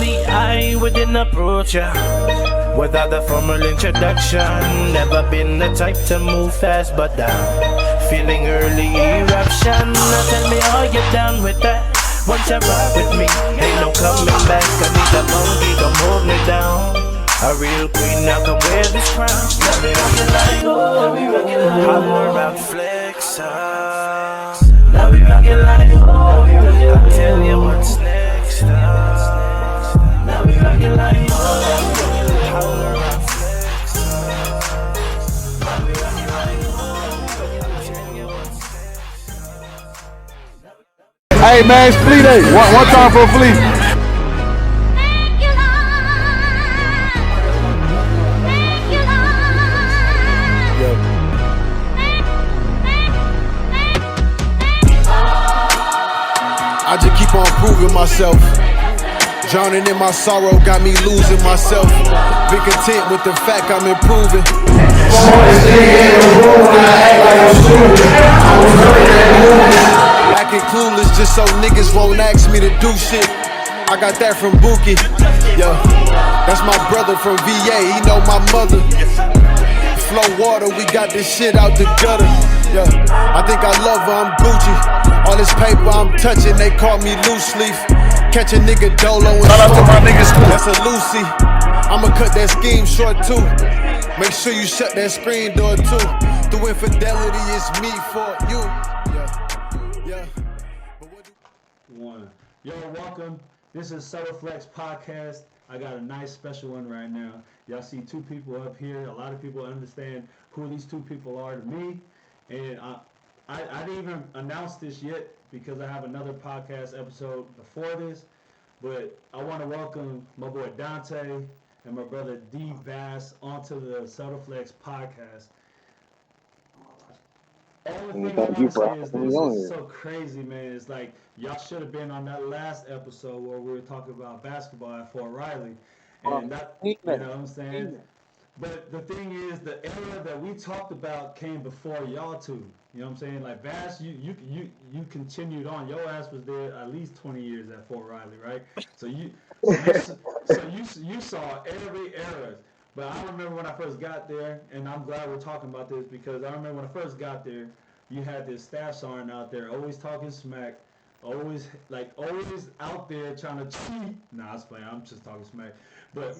Normally I wouldn't approach ya without a formal introduction. Never been the type to move fast, but I'm feeling early eruption. Now tell me, are you down with that? Once you rock with me, ain't no coming back. I need a monkey, come hold me down. A real queen, now come wear this crown. Now we rockin' like, oh, holler out, flex up. Now we rockin' like, oh, I'll tell you what's next up. Now we rockin' like, oh, holler out, flex up. Now we rockin' like, oh, I'll tell you what's next up. Hey man, it's Fleet Day. One time for a Fleet. I just keep on proving myself. Drowning in my sorrow got me losing myself. Been content with the fact I'm improving. Acting clueless just so niggas won't ask me to do shit. I got that from Buki. Yeah, that's my brother from VA. He know my mother. Flow water, we got this shit out the gutter. Yeah, I think I love her, I'm Gucci. All this paper I'm touching, they call me loose leaf. Catch a nigga dolo and shout out to my niggas. That's a Lucy. I'ma cut that scheme short too. Make sure you shut that screen door too. Through infidelity, it's me for you. Yeah. One. Yo, welcome. This is Subtle Flex Podcast. I got a nice special one right now. Y'all see two people up here. A lot of people understand who these two people are to me. And I didn't even announce this yet because I have another podcast episode before this. But I want to welcome my boy Dante and my brother D Bass onto the Subtle Flex Podcast. Only thing I want to say is this is so crazy, man. It's like y'all should have been on that last episode where we were talking about basketball at Fort Riley, and that, you know what I'm saying. But the thing is, the era that we talked about came before y'all two. You know what I'm saying? Like Bass, you continued on. Your ass was there at least 20 years at Fort Riley, right? So you saw every era. But I remember when I first got there, and I'm glad we're talking about this because I remember when I first got there, you had this staff sergeant out there always talking smack, always out there trying to cheat. Nah, I was playing. I'm just talking smack. But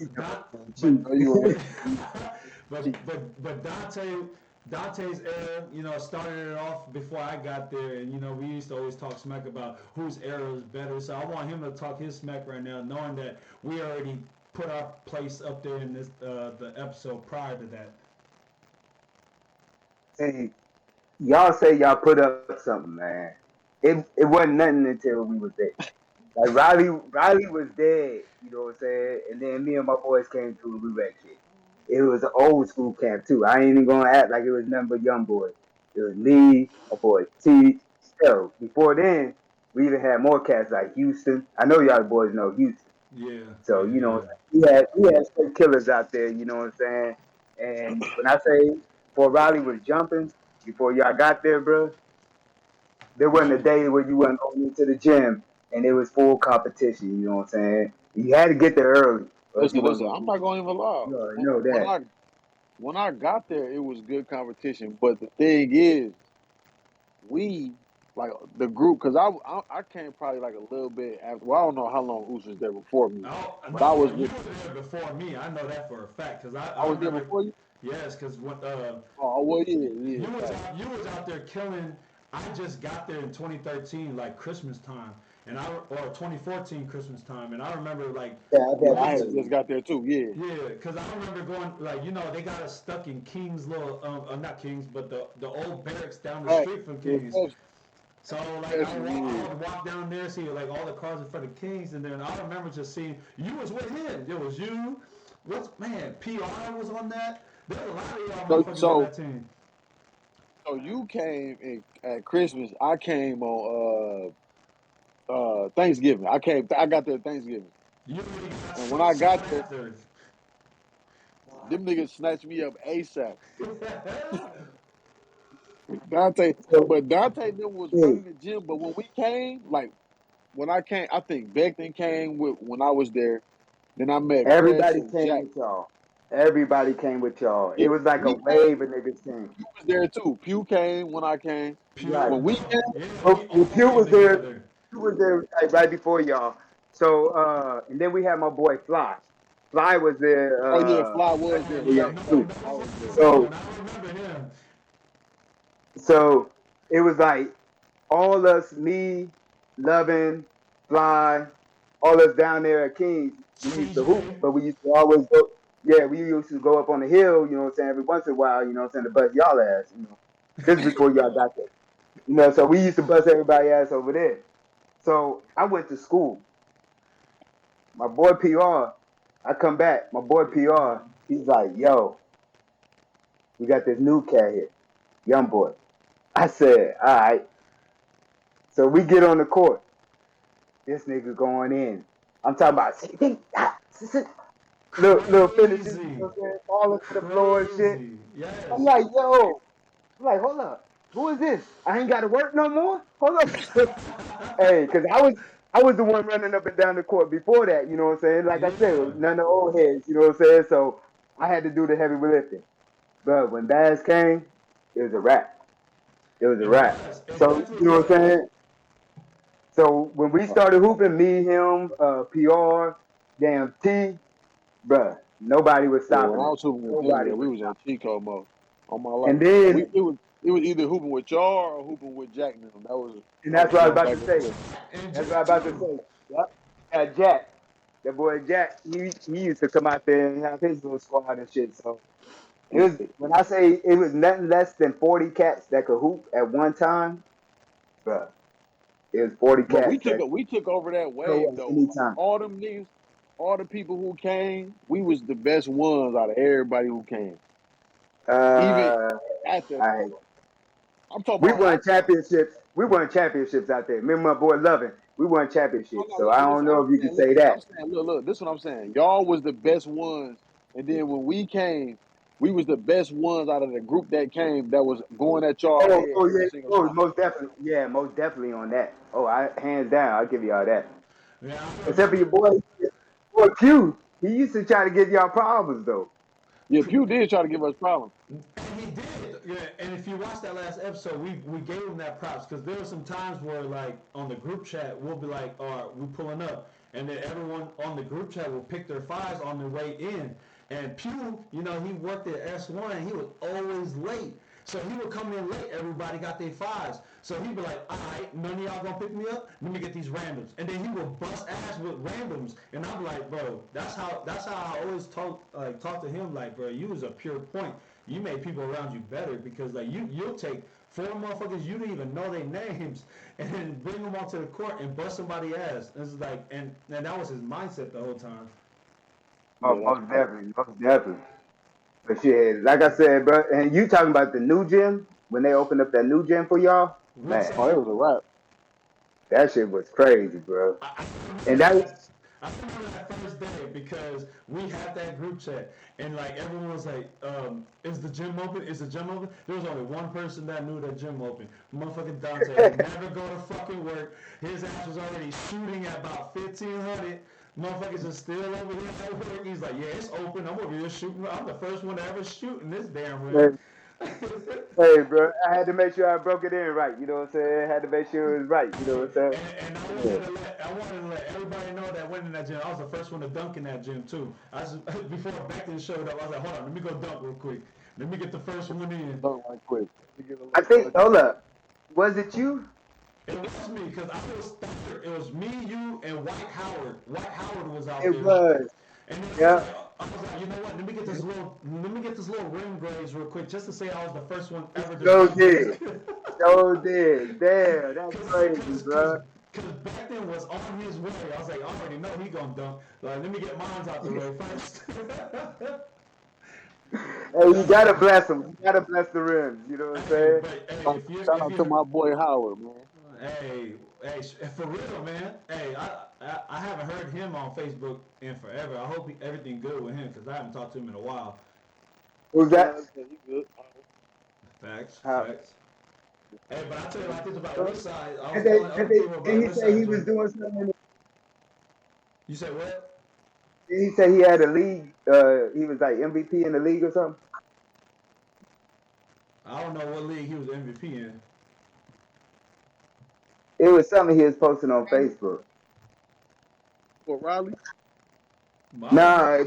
Dante's era, you know, started it off before I got there, and you know we used to always talk smack about whose era is better. So I want him to talk his smack right now, knowing that we already put our place up there in this the episode prior to that. Hey, y'all say y'all put up something, man. It wasn't nothing until we was there. Like Riley was dead, you know what I'm saying? And then me and my boys came through and we wrecked shit. It was an old school camp too. I ain't even gonna act like it was nothing but young boys. It was me, my boy T. Hell, before then, we even had more cats like Houston. I know y'all boys know Houston. Yeah. So, you know, we had straight killers out there, you know what I'm saying? And when I say Fort Riley was jumping before y'all got there, bro, there wasn't a day where you wasn't going into the gym and it was full competition, you know what I'm saying? You had to get there early. Listen, I'm not going to even lie. You already know that. When I got there, it was good competition. But the thing is, we, like the group, because I came probably like a little bit after. Well, I don't know how long Oos was there before me. But I was there before me. I know that for a fact because I was there before you. Yes, because when yeah. You was out there killing. I just got there in 2013, like Christmas time, or 2014 Christmas time, and I remember like I just got there too. Yeah, because I remember going like they got us stuck in King's little not King's, but the old barracks down the street from King's. So like I would walk down there, see like all the cars in front of King's, and then I remember just seeing you was with him. It was you. PR was on that. There were a lot of y'all motherfuckers on that team. So you came at Christmas. I came on Thanksgiving. I got there Thanksgiving. And when I got there, them niggas snatched me up ASAP. Dante them was running the gym, but when we came, like when I came, I think Beckton came when I was there. Then I met Fresh Everybody and came Jack. with y'all. Everybody came with y'all. Yeah, It was like a we came. wave of niggas came. Pew was there too. Pew came when I came. Right. When we Pew. came, Yeah, we Well, all Pew came was there. together. Pew was there like, right before y'all. So and then we had my boy Fly. Fly was there oh yeah, Fly Oh was there. before yeah, y'all Fly, nobody, too. nobody always remembers there. that So one. I remember him. so it was like all us, me, Lovin, Fly, all us down there at Kings, we used to hoop, CJ. but we used to always go. Yeah, we used to go up on the hill, you know what I'm saying, every once in a while, you know what I'm saying, to bust y'all ass, you know. This is before y'all got there. You know, so we used to bust everybody ass over there. So I went to school. My boy PR, I come back, my boy PR, he's like, yo, we got this new cat here, young boy. I said, all right. So we get on the court. This nigga going in. I'm talking about little finishes, you know Crazy. what I'm saying? Falling to the floor and shit. Crazy. I'm Yes. like, yo. I'm like, hold up. Who is this? I ain't gotta work no more? Hold up. Hey, cause I was the one running up and down the court before that, you know what I'm saying? Like I said, Yeah. none of the old heads, you know what I'm saying? So I had to do the heavy lifting. But when Bass came, it was a wrap. It was a It wrap. was. It So definitely you know what I'm was. saying? So when we started hooping, me, him, PR, damn T, bruh, nobody was Yeah, when stopping I us. was hooping with them, Nobody yeah, we was was in stopping. Chico mode on my And life. then, It was either hooping with y'all or hooping with Jack and them. and That that's was what I was going about back to and say. forth. And That's what I Jack was about to too. say. Yep. Jack, that boy Jack, he used to come out there and have his little squad and shit. So it was when I say it was nothing less than 40 cats that could hoop at one time, bruh. It was 40 But cats that we took over that could go wave at though. any time. All them niggas, all the people who came, we was the best ones out of everybody who came. Even Uh, after I I'm talking we about won after. championships. We won championships out there. Me and my boy Lovin, we won championships. No, So I don't listen. I'm know if you can saying, say that. I'm saying, look. This is what I'm saying. Y'all was the best ones, and then when we came, we was the best ones out of the group that came. That was going at y'all Oh, head oh every yeah. single Oh, time. most definitely. Yeah, most definitely on that. Oh, I hands down, I'll give y'all that. Yeah, I Except for your remember. boy Q. He used to try to give y'all problems though. Yeah, Pew did try to give us problems. And he did. Yeah. And if you watch that last episode, we gave him that props because there were some times where like on the group chat we'll be like, all right, we pulling up, and then everyone on the group chat will pick their fives on their way in. And Pew, you know, he worked at S1 and he was always late. So he would come in late, everybody got their fives. So he'd be like, all right, none of y'all gonna pick me up? Let me get these randoms. And then he would bust ass with randoms. And I'm like, bro, that's how I always talk to him, like, bro, you was a pure point. You made people around you better because like you'll take four motherfuckers you didn't even know their names and then bring them onto the court and bust somebody ass. This is like and that was his mindset the whole time. Oh, Yeah, that's most right. definitely, most definitely. But shit, like I said, bro, and you talking about the new gym when they opened up that new gym for y'all, man, Oh, Woodside. it was a wrap. that shit was crazy, bro. I remember And that. that, I remember that first day because we had that group chat and like everyone was like, "Is the gym open? Is the gym open?" There was only one person that knew that gym open. Motherfucking Dante ain't never go to fucking work. His ass was already shooting at about 1500. Motherfuckers are still over here at work. He's like, "Yeah, it's open. I'm over here shooting. I'm the first one to ever shoot in this damn ring." hey, bro, I had to make sure I broke it in right. You know what I'm saying? I had to make sure it was right. You know what I'm saying? And Yeah. I wanted to let everybody know that went in that gym. I was the first one to dunk in that gym too. I was before Becton showed up. I was like, hold on, let me go dunk real quick. Let me get the first one in. Dunk right quick. Let me get a I little think, dunk hold in. up, was it you? It was me because I was thunder. It was me, you, and White Howard. White Howard was out It there. was. And then Yeah. I was like, you know what? Let me get this little rim graze real quick, just to say I was the first one ever to So dunk did. it. So did. Damn, that's crazy, Cause bro. back then was on his way. I was like, I already know he gonna dunk. Like, let me get mine out the way first. Hey, you gotta bless them. You gotta bless the rims. You know what I'm Hey, saying? but hey, Shout if out to you my boy Howard, man. hey, for real, man. Hey, I haven't heard him on Facebook in forever. I hope everything good with him because I haven't talked to him in a while. Who's that? Yeah, he good. Facts, How, facts. Hey, but I tell you like this about So, Woodside. I was and they, telling and other they, people and about he said Woodside he was joint. doing something. You said what? He said he had a league. He was like MVP in the league or something. I don't know what league he was MVP in. It was something he was posting on Facebook. For Riley, But I don't Nah, know.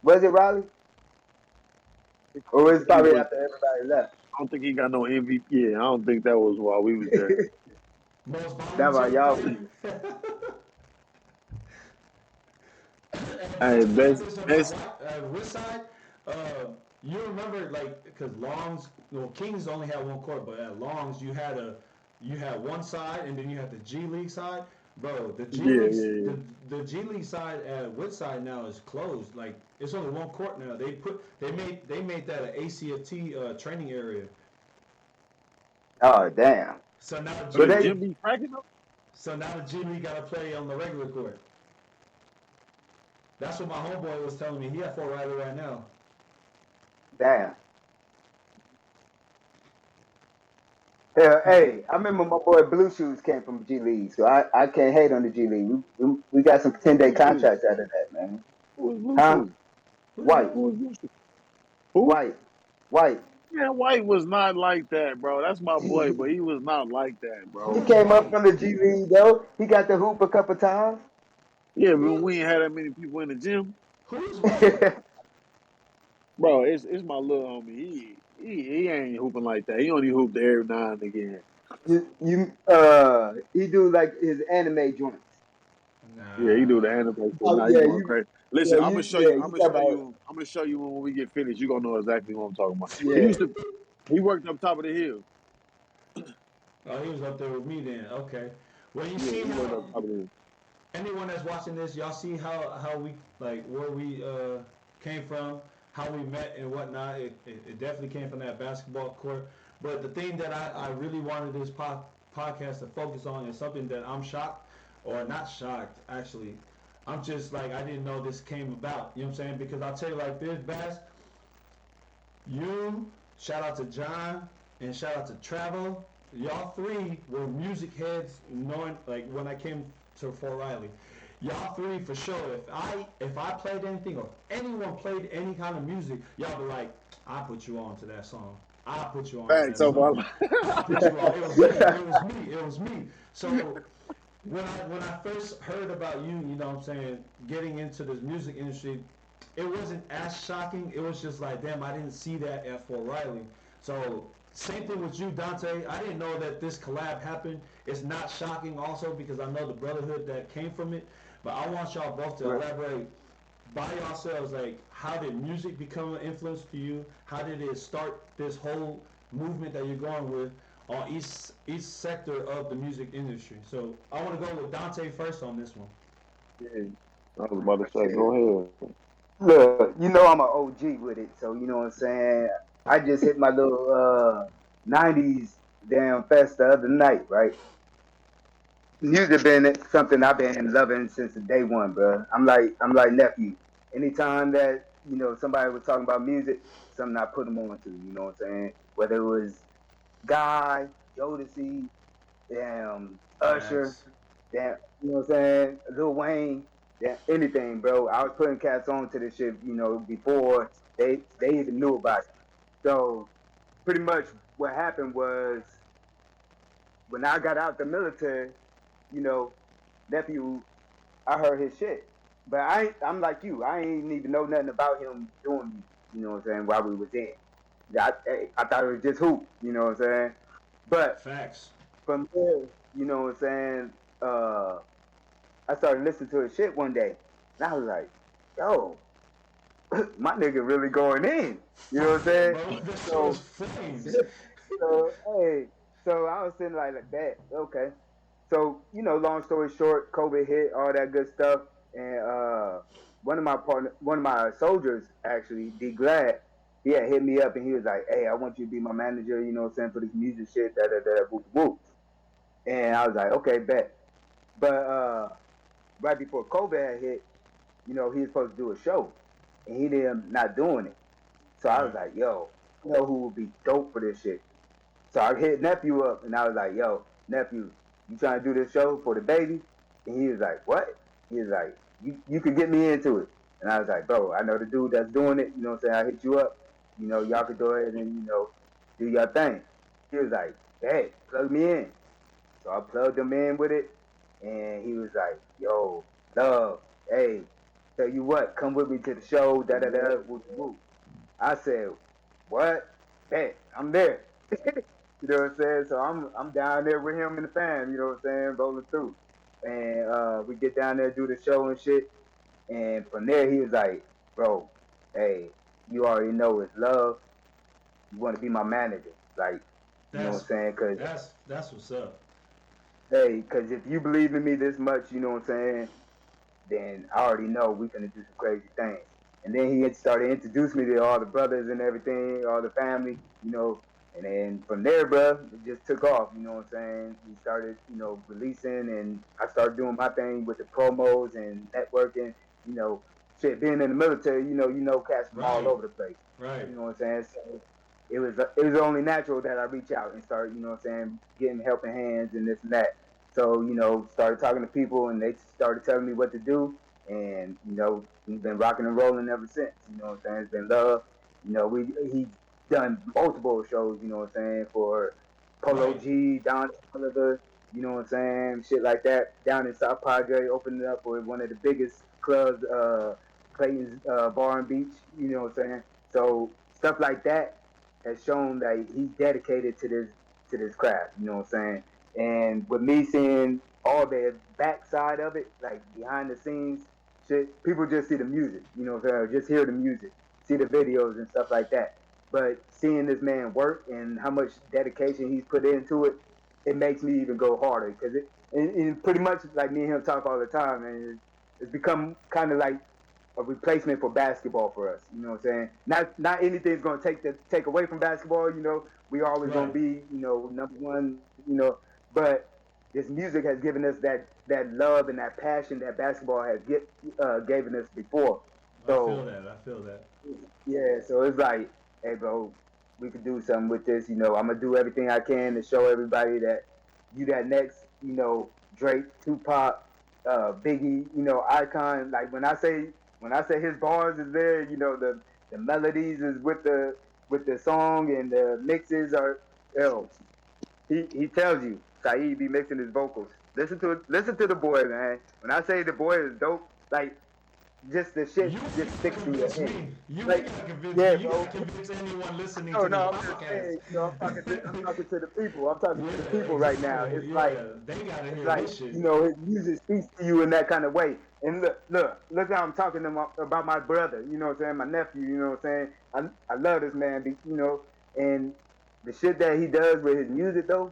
was it Riley? I Or don't was it think he probably was. after everybody left? I don't think he got no MVP. Yeah, I don't think that was while we was there. Most That's volumes why ever y'all. played. But I Hey, tell you like best this about best. Woodside. Uh, you remember like because Longs, well, Kings only had one court, but at Longs you had one side and then you had the G League side. Bro, Yeah, yeah, yeah. The G League side at Woodside now is closed. Like it's only one court now. They made that an ACFT training area. Oh damn. So now the So G But the they League gym be cracking up. so now the G League got to play on the regular court. That's what my homeboy was telling me. He at Fort Riley right now. damn. Yeah, hey, I remember my boy Blue Shoes came from G League, so I can't hate on the G League. We got some Who's 10-day Blue Shoes? contracts out of that, man. Who is Blue Huh? Shoes? Who's White, that? Who is Blue Shoes? Who? white, white. Man, White was not like that, bro. That's my boy, but he was not like that, He bro. Who's came up white? from the G League though. He got the hoop a couple times. Yeah, but Who we ain't had that many people in the gym, who's white? bro. It's my little homie. He ain't hooping like that. He only hooped every now and again. He do like his anime joints. Yeah, he do the Nah. anime shit. Oh Now he yeah, going crazy. Listen, I'm gonna show you. yeah, I'm you gonna talk show about you. I'm gonna show you when we get finished. You gonna know exactly what I'm talking about. He yeah. used to. He worked up top of the hill. Oh, he was up there with me then. Okay. Well, you Yeah, see he worked how up top of the hill. anyone that's watching this, y'all see how we like where we came from, how we met and whatnot. It definitely came from that basketball court. But the thing that I really wanted this podcast to focus on is something that I'm shocked, or not shocked actually. I'm just like I didn't know this came about. You know what I'm saying? Because I'll tell you like this, Bass. You, shout out to John, and shout out to Travel. Y'all three were music heads, knowing like when I came to Fort Riley. Y'all three for sure. If I played anything or anyone played any kind of music, y'all be like, I put you on to that song. I put you on to Facts that of my song. life. I put you on. It was me. It was me. It was me. So when I first heard about you, you know what I'm saying, getting into this music industry, it wasn't as shocking. It was just like, damn, I didn't see that at Fort Riley. So same thing with you, Dante. I didn't know that this collab happened. It's not shocking also because I know the brotherhood that came from it. But I want y'all both to Right. elaborate by yourselves, like how did music become an influence to you? How did it start this whole movement that you're going with on each sector of the music industry? So I want to go with Dante first on this one. Yeah, I was about to say, go ahead. Look, I'm an OG with it, so you know what I'm saying. I just hit my little '90s damn fest the other night, right? Music been something I've been loving since the day one, bro. I'm like nephew. Anytime that somebody was talking about music, something I put them on to. You know what I'm saying? Whether it was Guy, Jodeci, damn Usher, Facts. damn, you know what I'm saying? Lil Wayne, damn anything, bro. I was putting cats on to this shit, before they even knew about it. So pretty much what happened was when I got out the military, you know, nephew, I heard his shit. But I'm like you. I ain't even know nothing about him doing music. You know what I'm saying? While we was in, I thought it was just hoop. You know what I'm saying? But Facts. from there, you know what I'm saying? I started listening to his shit one day, and I was like, "Yo, my nigga really going in." You know what I'm Fire, saying? bro. This shit was So, flames. hey, so I was sitting like that. Okay. So long story short, COVID hit, all that good stuff, and one of my soldiers actually, D Glad, he had hit me up and he was like, "Hey, I want you to be my manager. You know what I'm saying, for this music shit, da da da, whoop whoop." And I was like, "Okay, bet." But right before COVID had hit, he was supposed to do a show, and he ended up not doing it. So I was Right. like, "Yo, you know who would be dope for this shit?" So I hit nephew up and I was like, yo, nephew, you trying to do this show for the baby? And he was like, what? He was like, you could get me into it. And I was like, bro, I know the dude that's doing it. You know what I'm saying? I hit you up. You know, y'all could go ahead and, do your thing. He was like, hey, plug me in. So I plugged him in with it. And he was like, yo, love, hey, tell you what, come with me to the show, da-da-da, woo. I said, what? Hey, I'm there. You know what I'm saying? So I'm down there with him and the fam, you know what I'm saying, rolling through. And we get down there, do the show and shit. And from there he was like, bro, hey, you already know it's love. You want to be my manager. Like, you know what I'm saying? Cause that's what's up. hey, cause if you believe in me this much, you know what I'm saying, then I already know we gonna do some crazy things. And then he started introducing me to all the brothers and everything, all the family, and then from there, bro, it just took off, you know what I'm saying? He started, releasing, and I started doing my thing with the promos and networking, shit, being in the military, cats from all Right. over the place. Right. You know what I'm saying? So it was only natural that I reach out and start, you know what I'm saying, getting helping hands and this and that. So, started talking to people and they started telling me what to do. And, we've been rocking and rolling ever since. You know what I'm saying? It's been love. He done multiple shows, you know what I'm saying, for Polo Right. G, Don Oliver, you know what I'm saying, shit like that. Down in South Padre, opened it up for one of the biggest clubs, Clayton's Bar and Beach, you know what I'm saying? So stuff like that has shown that he's dedicated to this craft, you know what I'm saying? And with me seeing all the backside of it, like behind the scenes shit, people just see the music, you know what I'm saying? Or just hear the music, see the videos and stuff like that. But seeing this man work and how much dedication he's put into it, it makes me even go harder because and pretty much like me and him talk all the time, and it's become kind of like a replacement for basketball for us. You know what I'm saying? Not anything's gonna take away from basketball. We always gonna Right. be number one. But this music has given us that love and that passion that basketball has given us before. I feel So that. I feel that. yeah, so it's like, hey, bro, we could do something with this. I'm gonna do everything I can to show everybody that you that next, Drake, Tupac, Biggie, icon. Like when I say his bars is there, the melodies is with the song and the mixes are, yo, he tells you Saeed be mixing his vocals. Listen to the boy, man. When I say the boy is dope, like just the shit You just ain't gotta sticks in your convince head. me. You Like, ain't gotta convince me. yeah, You bro. gotta convince anyone listening No, to this no, I'm just podcast. saying, I'm talking to the people. I'm talking to the Yeah, people right now. exactly. It's like Yeah, they gotta it's hear like this shit. his music speaks to you in that kind of way. And look how I'm talking about my brother. You know what I'm saying? My nephew. You know what I'm saying? I love this man. And the shit that he does with his music though,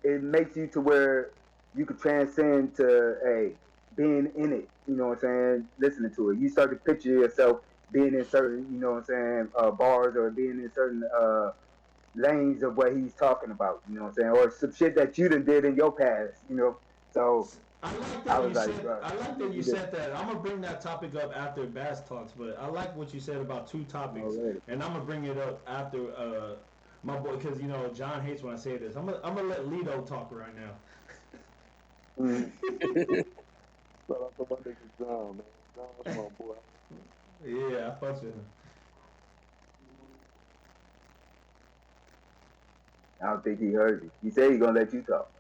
it makes you to where you could transcend to being in it. You know what I'm saying? Listening to it, you start to picture yourself being in certain, you know what I'm saying, bars or being in certain lanes of what he's talking about. You know what I'm saying? Or some shit that you done did in your past. So I like I that was you like, said. bro, I like that you said that. I'm gonna bring that topic up after Bass talks, but I like what you said about two topics, already. and I'm gonna bring it up after my boy, because John hates when I say this. I'm gonna let Lido talk right now. Mm. Shout out to my nigga John, man. John's my boy. Yeah, I fucks with him. I don't think he heard you. He said he gonna let you talk.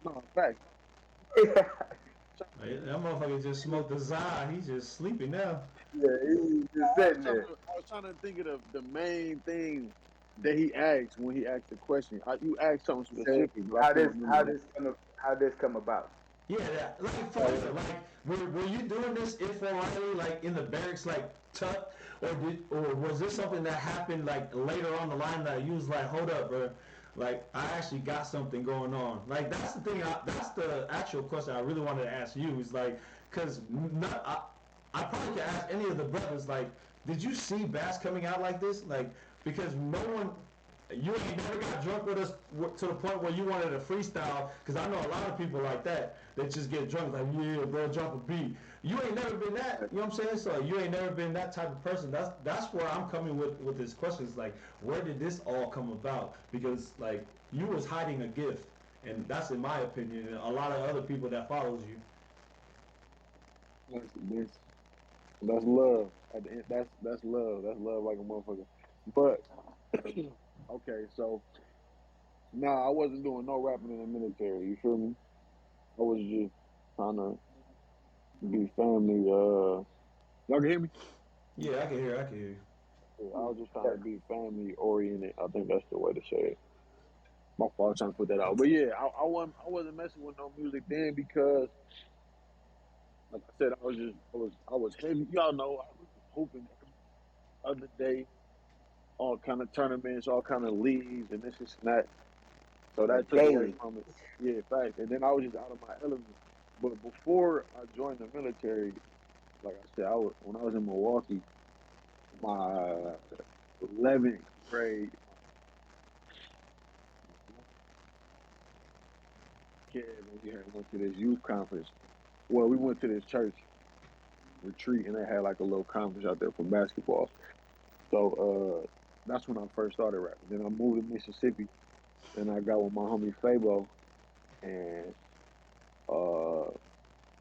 No, fact. That motherfucker just smoked the Zah. He's just sleeping now. Yeah, he's just sitting there. I was trying to think of the main thing that he asked when he asked the question. You asked something He said, specific, but I how can't this how remember. this come how this come about? Yeah, that, like for real. Like, were you doing this informally, like in the barracks, like tuck, or was this something that happened like later on the line that you was like, hold up, bro, like I actually got something going on. Like that's the thing. That's the actual question I really wanted to ask you. Is like, cause I probably could ask any of the brothers, like, did you see Bass coming out like this? Like, because no one. You ain't never got drunk with us to the point where you wanted to freestyle, because I know a lot of people like that just get drunk like, yeah, bro, drop a beat. You ain't never been that, you know what I'm saying? So you ain't never been that type of person. That's where I'm coming with this question. It's like, where did this all come about? Because like you was hiding a gift, and that's in my opinion, and a lot of other people that follows you. That's love. At the end, that's love. That's love like a motherfucker. But okay, so nah, I wasn't doing no rapping in the military. You feel me? I was just trying to be family. Y'all can hear me? Yeah, I can hear. I can hear you. Yeah, I was just trying to be family oriented. I think that's the way to say it. My fault trying to put that out. But yeah, I wasn't messing with no music then because, like I said, I was heavy. Y'all know I was hooping every other day, all kind of tournaments, all kind of leagues, and this and that. So that took away Daily. from it. Yeah, fact. And then I was just out of my element. But before I joined the military, like I said, when I was in Milwaukee, my 11th grade, kid, and we went to this youth conference. Well, we went to this church retreat, and they had like a little conference out there for basketball. So that's when I first started rapping. Then I moved to Mississippi, and I got with my homie Fabo, and uh,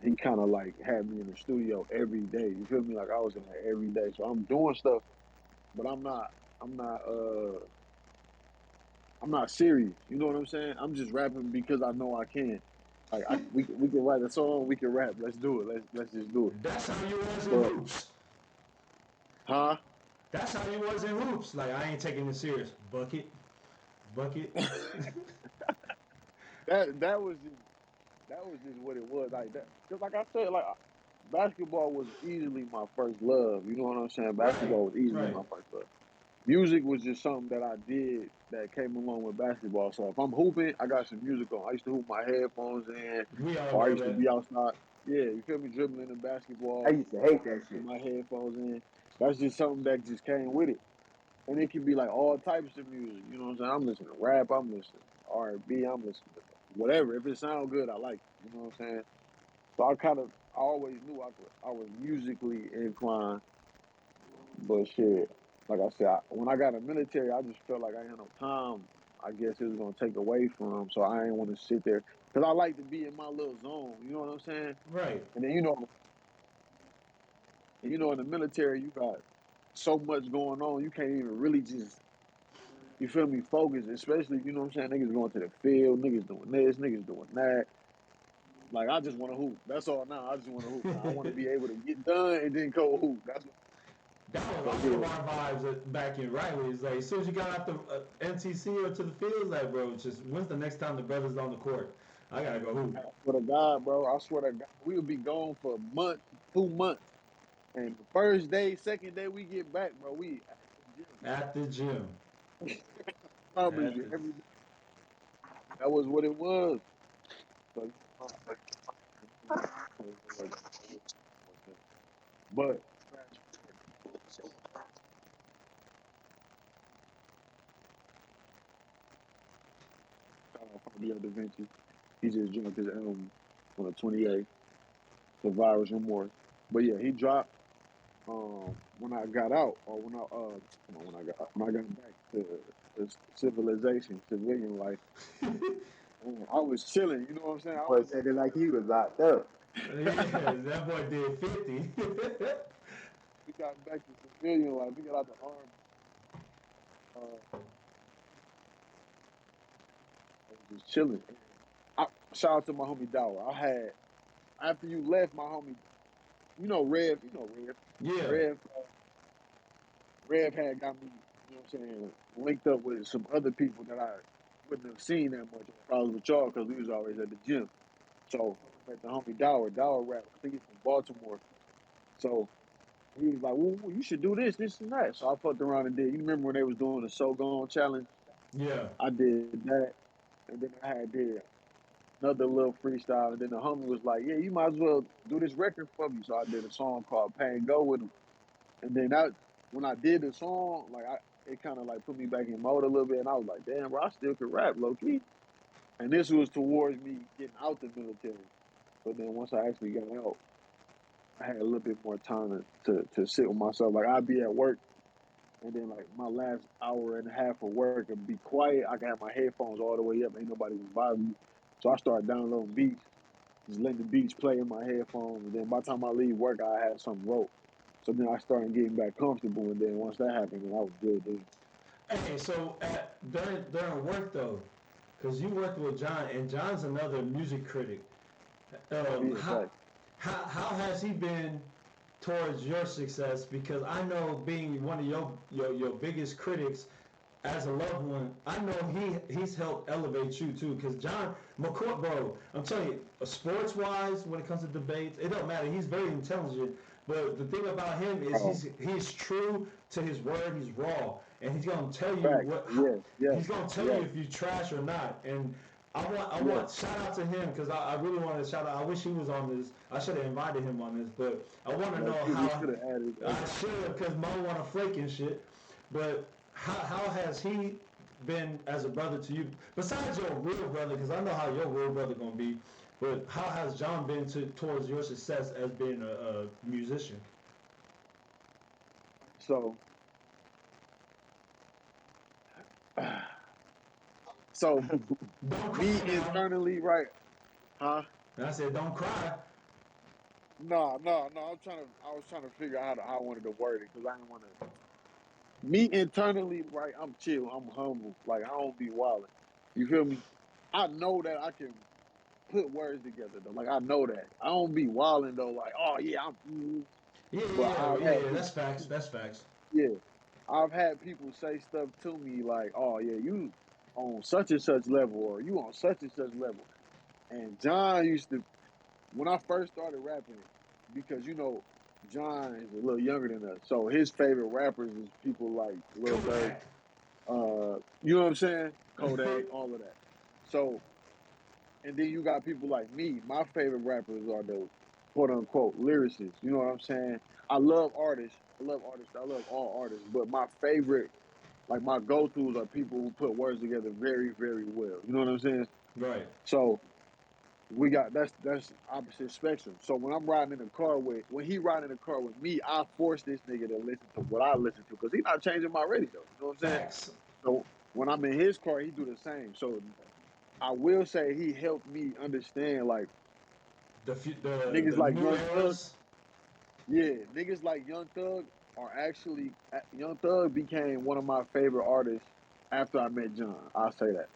he kind of like had me in the studio every day. You feel me? Like I was in there every day. So I'm doing stuff, but I'm not I'm not serious. You know what I'm saying? I'm just rapping because I know I can. Like we can write a song, we can rap. Let's do it. Let's just do it. That's how you was in But hoops. huh? That's how you was in hoops. Like I ain't taking it serious. Bucket, bucket. That was just what it was like that. Cause like I said, like basketball was easily my first love. You know what I'm saying? Right, Basketball was easily right. my first love. Music was just something that I did that came along with basketball. So if I'm hooping, I got some music on. I used to hoop my headphones in, We all or I know used to that. be outside. Yeah, you feel me, dribbling the I basketball used to hate that with shit. my headphones in. That's just something that just came with it. And it can be like all types of music. You know what I'm saying? I'm listening to rap. I'm listening to R&B. I'm listening to whatever. If it sounds good, I like it. You know what I'm saying? So I always knew I was musically inclined, but shit, like I said, when I got in the military, I just felt like I had no time. I guess it was gonna take away from, so I didn't want to sit there because I like to be in my little zone. You know what I'm saying? Right. And then in the military, you got so much going on, you can't even really just, you feel me, focus. Especially, you know what I'm saying? Niggas going to the field, niggas doing this, niggas doing that. Like I just want to hoop. That's all now. I just want to hoop now. I want to be able to get done and then go hoop. That's what. That So was one of yeah. our vibes back in Riley. It's like as soon as you got out the NTC or to the field, like bro, it's just when's the next time the brothers on the court? I gotta go hoop I swear to God, bro. I swear to God, we would be gone for a month, 2 months. And the first day, second day we get back, bro, we at the gym. at the gym. Promise At you, the every day. That was what it was. So, but fast forward, shout out Fabio Da Vinci. He just dropped his album on the 28th, The Virus Remorse. But yeah, he dropped when I got out, or when I got back to civilization, civilian life. I was chilling. You know what I'm saying? I Boy was said it like he was locked up. yeah, that boy did 50. we got back to civilian life. We got out the army. I was just chilling. And shout out to my homie Dower. I had after you left, my homie, Rev, Yeah. Rev, Rev had got me. You know what I'm saying? Linked up with some other people that I wouldn't have seen that much. Probably with y'all because we was always at the gym. So I met the homie Dower. Dower rap. I think he's from Baltimore. So he was like, well, you should do this, and that. So I fucked around and did. You remember when they was doing the So Gone challenge? Yeah. I did that. And then I had did another little freestyle. And then the homie was like, yeah, you might as well do this record for me. So I did a song called Pain Go with him. And then when I did the song, like it kind of like put me back in mode a little bit, and I was like, damn, bro, I still could rap low key. And this was towards me getting out the military. But then once I actually got out, I had a little bit more time to sit with myself. Like I'd be at work, and then like my last hour and a half of work would be quiet. I can have my headphones all the way up, ain't nobody gonna bother me. So I started downloading beats, just letting the beats play in my headphones. And then by the time I leave work, I had something wrote. So then I started getting back comfortable, and then once that happened, then I was good. Dude. Hey, so during work though, because you worked with John, and John's another music critic. Yeah, How, fact. how has he been towards your success? Because I know being one of your biggest critics as a loved one, I know he's helped elevate you too. Because John McCoy, bro, I'm telling you, sports wise, when it comes to debates, it don't matter. He's very intelligent. But the thing about him is Oh, he's true to his word. He's raw, and he's gonna tell you fact. what Yes, yes, he's gonna tell you yes, if you trash or not. And I yes. want shout out to him because I really want to shout out. I wish he was on this. I should have invited him on this, but I want to Low know key, we how should have added. I should because Mo want to flake and shit. But how has he been as a brother to you? Besides your real brother, because I know how your real brother gonna be. But how has John been towards your success as being a musician? So, so Don't me cry now. internally, right? Huh? And I said, don't cry. No, no, no. I was trying to figure out how I wanted to word it because I didn't want to. Me internally, right? I'm chill. I'm humble. Like I don't be wilding. You feel me? I know that I can put words together though. Like I know that I don't be wilding though. Like oh yeah, Yeah, but yeah, I've yeah, had yeah. people. That's facts. That's facts. Yeah, I've had people say stuff to me like, "Oh yeah, you on such and such level, or you on such and such level." And John used to, when I first started rapping, because John is a little younger than us, so his favorite rappers is people like Lil Durk, Kodak. you know what I'm saying, Kodak, all of that. So, and then you got people like me. My favorite rappers are the quote unquote lyricists. You know what I'm saying? I love artists. I love artists. I love all artists. But my favorite, like my go-tos, are people who put words together very, very well. You know what I'm saying? Right. So we got that's opposite spectrum. So when I'm riding in the car when he riding in the car with me, I force this nigga to listen to what I listen to because he's not changing my radio. You know what I'm saying? Facts. So when I'm in his car, he do the same. So I will say he helped me understand like niggas The like new Young Thug. eras. Yeah, niggas like Young Thug are actually Young Thug became one of my favorite artists after I met John. I'll say that.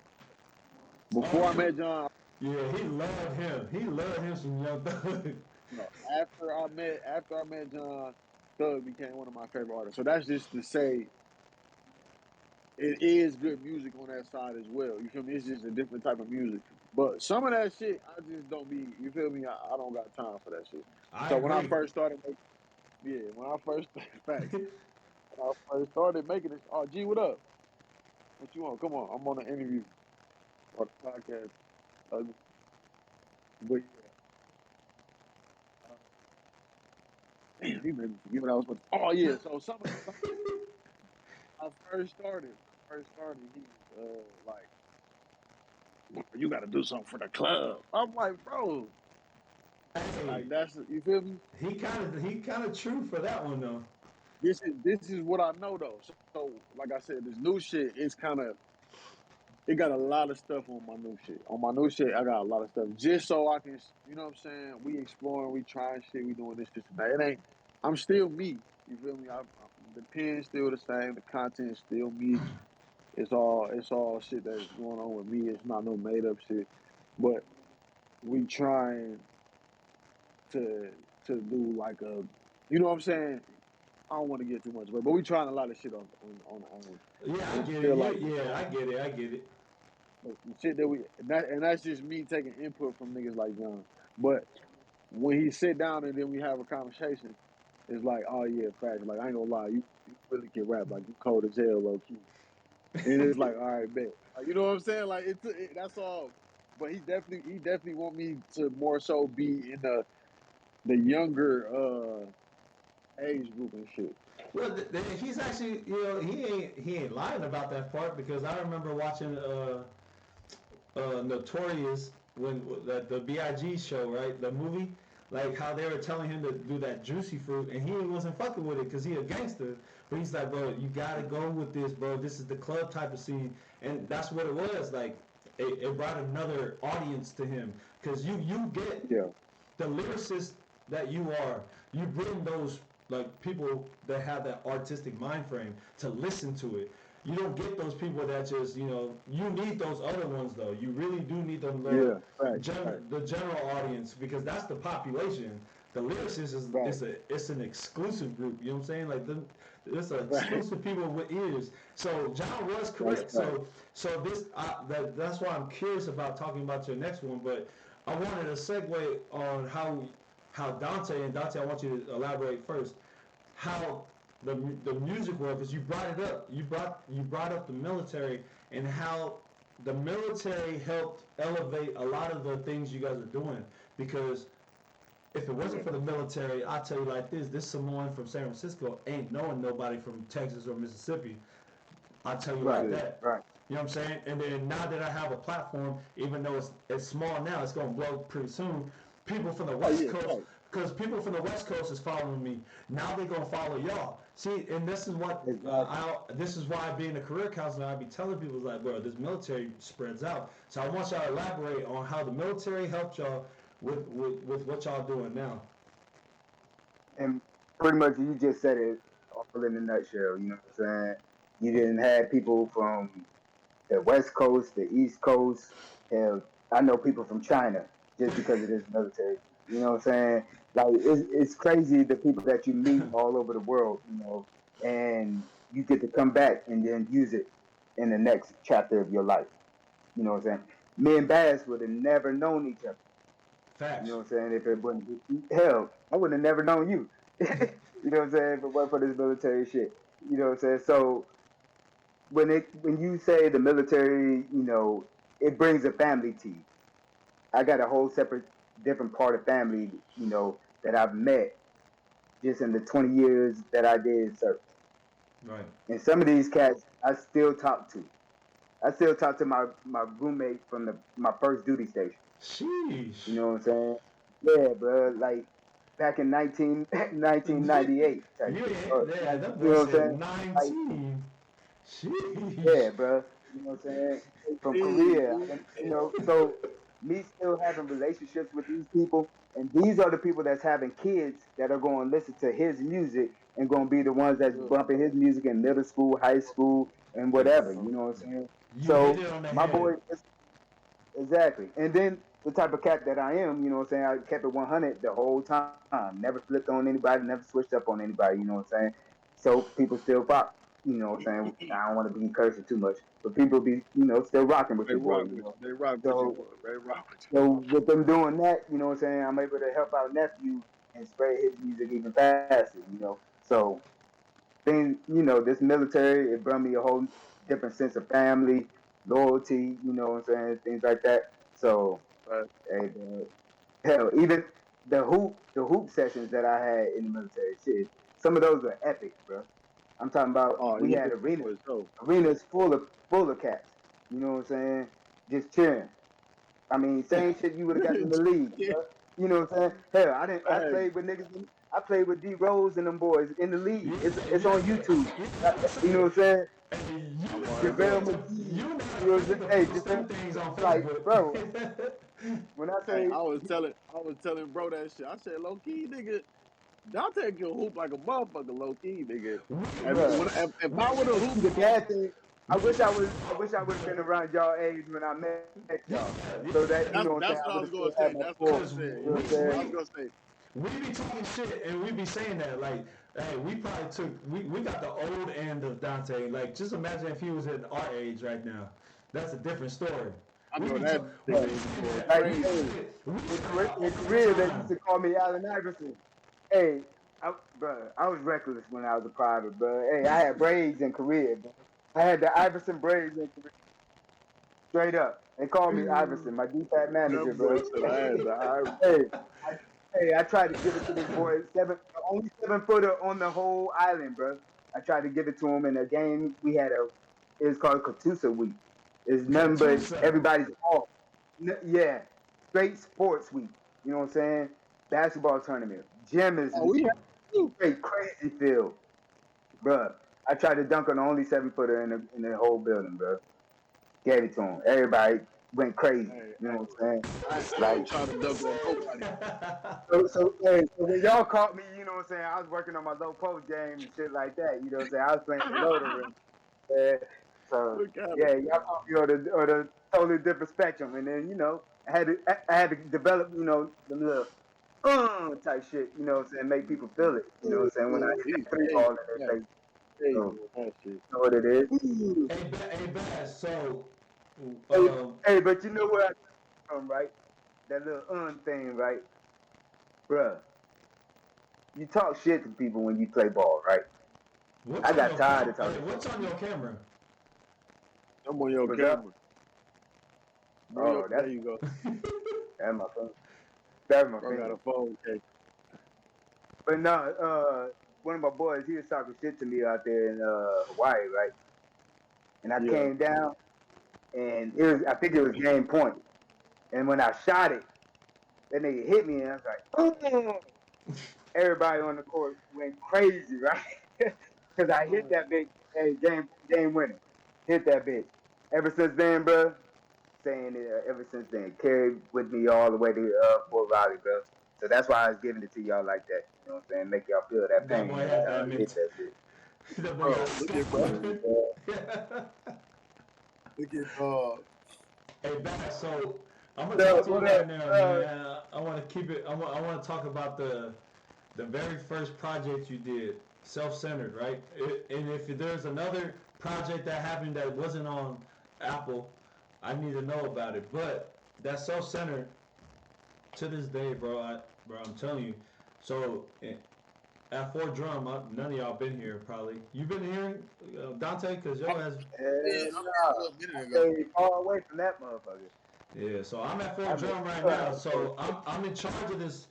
Oh, Before I met John, yeah, he loved him. He loved him some Young Thug. no, after I met John, Thug became one of my favorite artists. So that's just to say it is good music on that side as well. You feel me? It's just a different type of music. But some of that shit, I just don't be. You feel me? I don't got time for that shit. I So when I agree. first started, when I first facts, when I first started making this, oh G, what up? What you want? Come on, I'm on an interview or the podcast. Uh, but yeah, damn, you made me forget what I was supposed to. Oh yeah, so some I first started, he was like, you got to do something for the club. I'm like, bro, Hey, like that's you feel me? he kind of true for that one though. This is what I know though. So like I said, this new shit is kind of it got a lot of stuff on my new shit. On my new shit, I got a lot of stuff just so I can, you know what I'm saying? We exploring, we trying shit, we doing this and that. It ain't. I'm still me. You feel me? The pen's still the same. The content's still me. It's all shit that's going on with me. It's not no made up shit. But we trying to do like a, you know what I'm saying? I don't want to get too much, but we trying a lot of shit on our own, Yeah, and I I get it. feel like Yeah, I get it. I get it. the shit that and that's just me taking input from niggas like John. But when he sit down and then we have a conversation, it's like, oh yeah, fact. Like I ain't gonna lie, you really can rap. Like you cold as hell, low key. And it's like, all right, bet. Like, you know what I'm saying? Like that's all. But he definitely want me to more so be in the younger age group and shit. Well, he's actually, he ain't lying about that part because I remember watching Notorious when that the Big show, right, the movie, like how they were telling him to do that juicy fruit, and he wasn't fucking with it because he a gangster. But he's like, bro, you gotta go with this, bro. This is the club type of scene, and that's what it was. Like, it brought another audience to him because you get Yeah. the lyricist that you are, you bring those like people that have that artistic mind frame to listen to it. You don't get those people that just, you need those other ones though. You really do need them Yeah. Right. the general audience because that's the population. The lyricist is Right. it's an exclusive group. You know what I'm saying? Like it's an Right. exclusive people with ears. So John was correct. That's right. So this that's why I'm curious about talking about your next one. But I wanted to segue on how Dante I want you to elaborate first how the music world because you brought it up you brought up the military and how the military helped elevate a lot of the things you guys are doing because if it wasn't for the military I'll tell you like this Samoan from San Francisco ain't knowing nobody from Texas or Mississippi. I'll tell you like Right, that. right. You know what I'm saying? And then now that I have a platform, even though it's small now, it's gonna blow pretty soon. People from the West Yeah. Coast, Right. because people from the West Coast is following me. Now they're gonna follow y'all. See, and this is what Exactly. this is why being a career counselor, I be telling people like, bro, this military spreads out. So I want y'all to elaborate on how the military helped y'all with what y'all doing now. And pretty much you just said it all in a nutshell. You know what I'm saying? You didn't have people from the West Coast, the East Coast. Hell, I know people from China just because of this military. You know what I'm saying? Like it's crazy the people that you meet all over the world. And you get to come back and then use it in the next chapter of your life. You know what I'm saying? Me and Bass would have never known each other. You Facts. know what I'm saying? If it wasn't hell, I would have never known you. You know what I'm saying? If it wasn't for this military shit. You know what I'm saying? So when you say the military, it brings a family to you. I got a whole separate different part of family, that I've met just in the 20 years that I did service. Right. And some of these cats I still talk to. I still talk to my roommate from my first duty station. You Sheesh. know what I'm saying? Yeah, bro. Like back in 1998 type You shit. ain't, yeah, that You boy know what I'm said saying? Like, 19. Sheesh. yeah, bro. You know what I'm saying? From Korea. Hey, So me still having relationships with these people, and these are the people that's having kids that are going to listen to his music and going to be the ones that's yeah. bumping his music in middle school, high school, and whatever. You know what I'm saying? You hit So it on the my head. boy, exactly. And then the type of cat that I am, you know what I'm saying? I kept it 100 the whole time. Never flipped on anybody, never switched up on anybody, you know what I'm saying? So people still rock, you know what I'm saying? I don't want to be cursing too much, but people be, still rocking with They your boy, rock with you. They rock with you. So, They rock with you. so with them doing that, you know what I'm saying? I'm able to help out nephew and spread his music even faster. So this military, it brought me a whole different sense of family, loyalty, you know what I'm saying? Things like that. So, Right. hey, man, hell, even the hoop sessions that I had in the military, shit, some of those are epic, bro. I'm talking about Oh we yeah, had arenas, for sure. arenas full of cats. You know what I'm saying? Just cheering. I mean, same shit you would have got in the league, Yeah, bro. You know what I'm saying? Hell, I didn't. I facts. played with niggas. I played with D Rose and them boys in the league. Yeah, It's yeah, on YouTube. yeah, I'm You know saying. what I'm saying? Hey, you I'm know already how to JaVale know. put McGee. you know how You to know what I'm put saying? the Hey, post them things on like, bro, Facebook. when I Hey, say I was telling bro that shit. I said, low key, nigga, Dante can hoop like a motherfucker, low key, nigga. we, bro, If we, I would have see hooped, the bad thing, I we, wish I would have been around y'all age when I met yeah, y'all. yeah, So that that's what I'm saying, that's I what I would was have gonna still say. had my That's what I core. was because saying. You know what I'm saying? I was gonna say, we be talking shit and we be saying that like, hey, we probably took we got the old end of Dante. Like, just imagine if he was at our age right now. That's a different story. I We know be that talking, we nigga be Right. would be saying going that, Like, we crazy. say hey, it, we in, say Korea, that in all the Korea, they used time. to call me Allen Iverson. Hey, I was reckless when I was a private, bro. Hey, I had braids in Korea, bro. I had the Iverson braids in Korea, straight up. They called me Iverson, my DPAT That manager, boy bro. said I had the Iverson. Hey, Hey, I tried to give it to this boy, the only 7-footer on the whole island, bro. I tried to give it to him in a game. We had it was called Katusa Week. It's nothing but Katusa. everybody's off. Yeah, straight sports week. You know what I'm saying? Basketball tournament. Gym is Oh, we have too. straight crazy field, bro. I tried to dunk on the only 7-footer in the whole building, bro. Gave it to him. Everybody went crazy. Hey, You know hey, what I'm saying? I Like ain't trying to dunk on nobody. so when y'all caught me, you know what I'm saying, I was working on my low post game and shit like that. You know what I'm saying? I was playing below the rim. Yeah. So Look at him. yeah, y'all caught me on the totally different spectrum. And then, I had to develop, the little type shit, you know what I'm saying, make people feel it. You know what I'm saying? When I hit He's that three hey, ball in yeah, their face. hey, So doing that shit. you know what it is. Hey, Bass. So, Hey, um, hey, but you know where I come from, right? That little thing, right? Bruh. You talk shit to people when you play ball, right? what's I on got your tired camera? of Hey, talking what's shit. on your camera? I'm on your What's up? camera. Bring Oh, up. There you go. that's my phone. That's my Bro got a finger. phone case. But no, one of my boys, he was talking shit to me out there in Hawaii, right? And I Yeah. came down, and I think it was game point. And when I shot it, that nigga hit me, and I was like, oh! Everybody on the court went crazy, right? Because I hit that big, hey, game winner, hit that bitch. Ever since then, bro, saying it ever since then, carried with me all the way to Fort Riley, bro. So that's why I was giving it to y'all like that. You know what I'm saying? Make y'all feel that That pain boy every had time that I hit mental. that bitch. That boy Bro, got look at bro. scorned. Look at dog. Hey, Bass. So, I'm gonna What talk up? to you What up? right now, man. I want to keep it. I want to talk about the very first project you did, self-centered, right? And if there's another project that happened that wasn't on Apple, I need to know about it. But that self-centered, to this day, bro, I'm telling you. So at Fort Drum, none of y'all been here probably. You been here, Dante? Cause yo has. Yeah, Hell I'm here nah. a little minute I ago. stay far away from that motherfucker. Yeah, so I'm at Fort I make Drum right sure I now. stay. So I'm in charge of this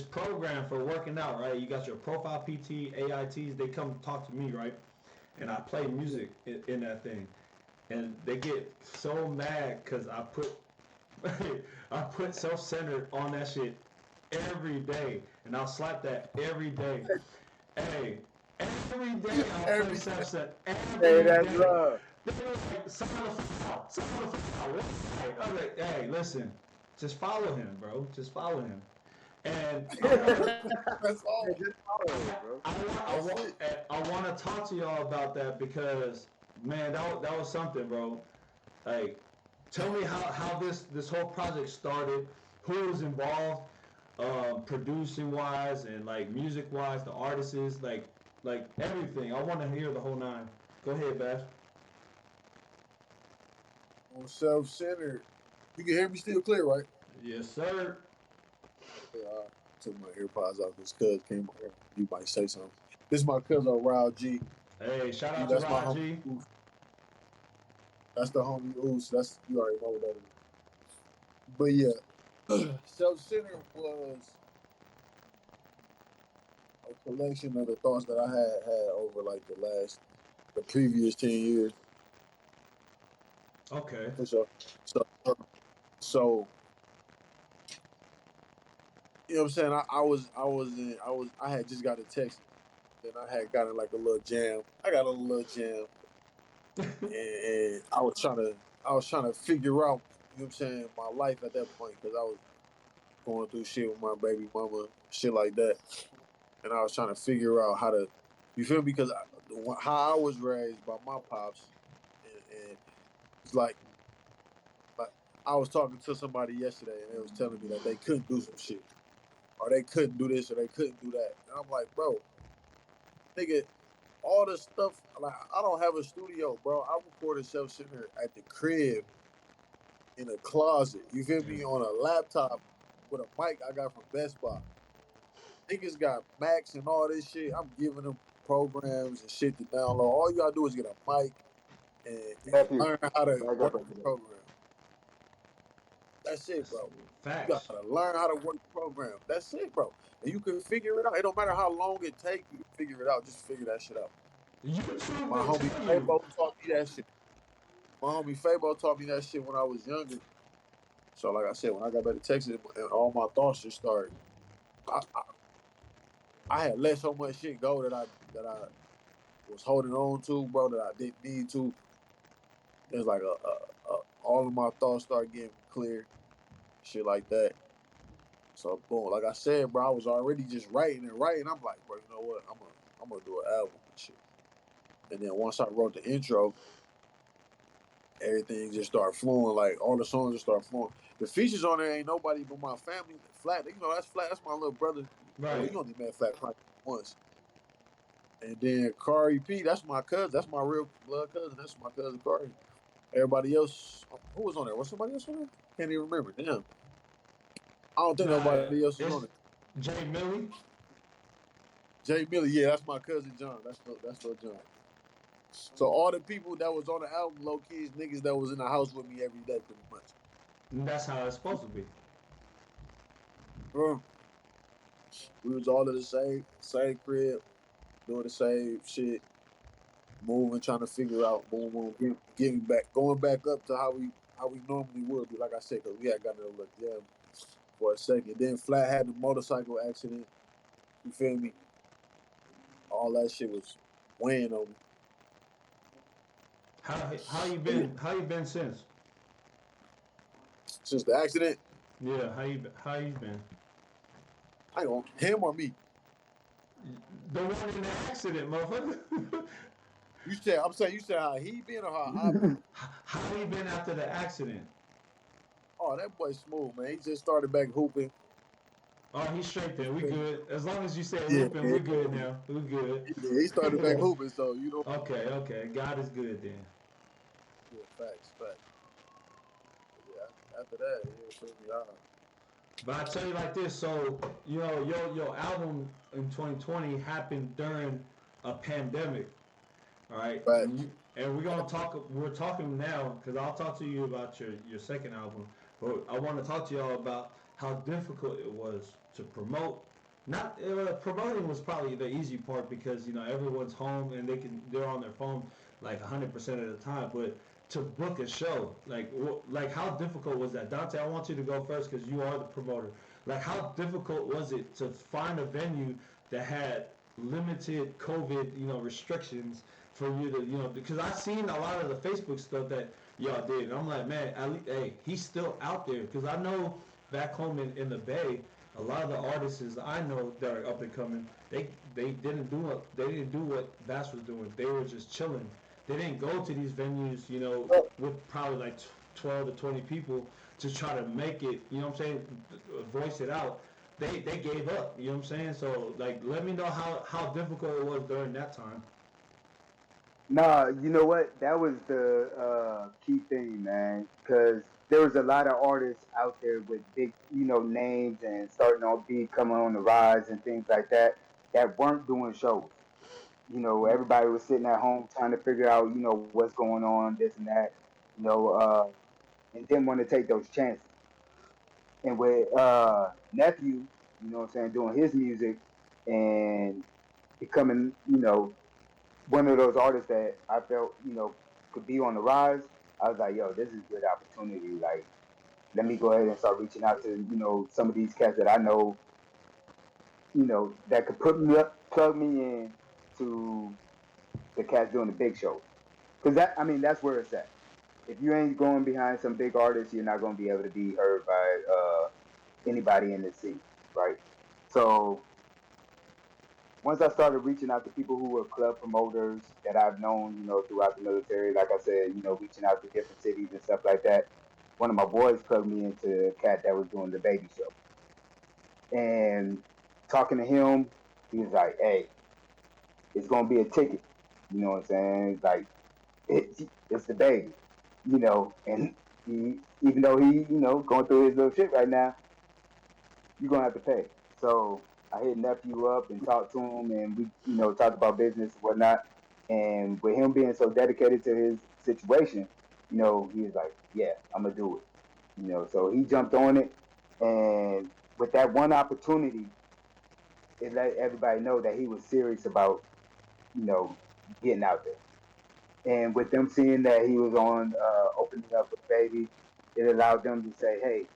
program for working out, right? You got your profile PT, AITs. They come talk to me, right? And I play music in that thing, and they get so mad because I put self-centered on that shit every day, and I'll slap that every day. Hey, every day I'll play Every self-centered Hey, every that's day. love. They were like, someone will foul, someone will foul. I was like, hey, listen, just follow him, bro. Just follow him. And I want to That's Yeah, all. just follow it, bro. That's it. I want to talk to y'all about that because man, that was something, bro. Like, tell me how this whole project started, who was involved, producing wise and like music wise, the artists is like everything. I want to hear the whole nine. Go ahead, Bash. On self-centered. You can hear me still clear, right? Yes, sir. Yeah, I took my AirPods out because cuz came over. You might say something. This is my cousin Rao G. Hey, shout out to That's my Raji. homie. Oos. That's the homie Oos. That's you already know what that is. But yeah, self-centered was a collection of the thoughts that I had over like the previous 10 years. Okay. For sure. So you know what I'm saying? I had just got a text. Then I had gotten like a little jam. I got a little jam, and I was trying to figure out, you know what I'm saying, my life at that point because I was going through shit with my baby mama, shit like that, and I was trying to figure out how to, you feel me? Because how I was raised by my pops, and it's like I was talking to somebody yesterday, and they was telling me that they couldn't do some shit, or they couldn't do this, or they couldn't do that, and I'm like, bro, nigga, all the stuff, like I don't have a studio, bro. I recorded self-centered at the crib in a closet. You feel me? On a laptop with a mic I got from Best Buy. Niggas got Macs and all this shit. I'm giving them programs and shit to download. All you gotta do is get a mic and Nephew, learn how to back up work a the minute. program. That's it, bro. You Facts. gotta learn how to work the program. That's it, bro. And you can figure it out. It don't matter how long it take you to figure it out. Just figure that shit out. YouTube My will homie tell you. Fabo taught me that shit. My homie Fabo taught me that shit when I was younger. So like I said, when I got back to Texas, and all my thoughts just started. I, I, I had let so much shit go that I was holding on to, bro, that I didn't need to. It's like all of my thoughts started getting clear, shit like that. So boom, like I said, bro, I was already just writing and writing. I'm like, bro, you know what? I'm gonna do an album and shit. And then once I wrote the intro, everything just started flowing. Like all the songs just started flowing. The features on there ain't nobody but my family. Flat, you know, that's Flat. That's my little brother. Well, Right. you only met Flat probably once. And then Kari P, that's my cousin. That's my real blood cousin. That's my cousin Kari. Everybody else, who was on there? Was somebody else on there? Can't even remember. Damn. I don't think Nah, nobody else was on it's it. Jay Millie. Jay Millie, yeah, that's my cousin John. That's little John. So all the people that was on the album, low keys, niggas that was in the house with me every day, pretty much. And that's how it's supposed to be. We was all in the same crib, doing the same shit, moving, trying to figure out, boom, getting back, going back up to how we normally would be. Like I said, because we had gotten a little jam for a second. Then Flat had the motorcycle accident. You feel me? All that shit was weighing on me. How you And yeah, been? How you been since? since the accident, Yeah. How you been? I don't him or me. The one in the accident, motherfucker. I'm saying you said how he been or how I been. How you been after the accident? Oh, that boy smooth, man. He just started back hooping. Oh, he's straight You there. We feel me? good. As long as you said Yeah, hooping, yeah, we're good now. We good. yeah. He started back hooping, so you know. Okay. God is good then. Yeah, facts. Yeah, after that, it was me hard. But I tell you like this, so your album in 2020 happened during a pandemic, all right? Facts. And we're gonna talk. We're talking now because I'll talk to you about your second album, but I want to talk to y'all about how difficult it was to promote. Not promoting was probably the easy part because everyone's home and they're on their phone like 100% of the time, but to book a show. Like how difficult was that, Dante? I want you to go first because you are the promoter. Like how difficult was it to find a venue that had limited COVID, restrictions for you to, because I seen a lot of the Facebook stuff that y'all did. And I'm like, man, hey, he's still out there because I know back home in the Bay, a lot of the artists I know that are up and coming, they didn't do what Bass was doing. They were just chilling. They didn't go to these venues, with probably like 12 to 20 people to try to make it, you know what I'm saying, voice it out. They gave up, you know what I'm saying? So like let me know how difficult it was during that time. Nah, you know what? That was the key thing, man. Because there was a lot of artists out there with big, names and starting on being coming on the rise and things like that that weren't doing shows. Everybody was sitting at home trying to figure out, what's going on, this and that, you know, uh, and didn't want to take those chances. And with nephew, what I'm saying, doing his music and becoming, one of those artists that I felt, could be on the rise, I was like, yo, this is a good opportunity. Like, let me go ahead and start reaching out to, some of these cats that I know, that could put me up, plug me in to the cats doing the big shows. Cause that's where it's at. If you ain't going behind some big artists, you're not going to be able to be heard by anybody in the scene, right? So once I started reaching out to people who were club promoters that I've known, throughout the military, like I said, reaching out to different cities and stuff like that, one of my boys plugged me into a cat that was doing the baby show. And talking to him, he was like, hey, it's going to be a ticket. You know what I'm saying? Like, it's the baby, and even though he, going through his little shit right now, you're going to have to pay. So I hit nephew up and talked to him, and we, talked about business and whatnot. And with him being so dedicated to his situation, he was like, "Yeah, I'm gonna do it." So he jumped on it, and with that one opportunity, it let everybody know that he was serious about getting out there. And with them seeing that he was on opening up with Baby, it allowed them to say, "Hey,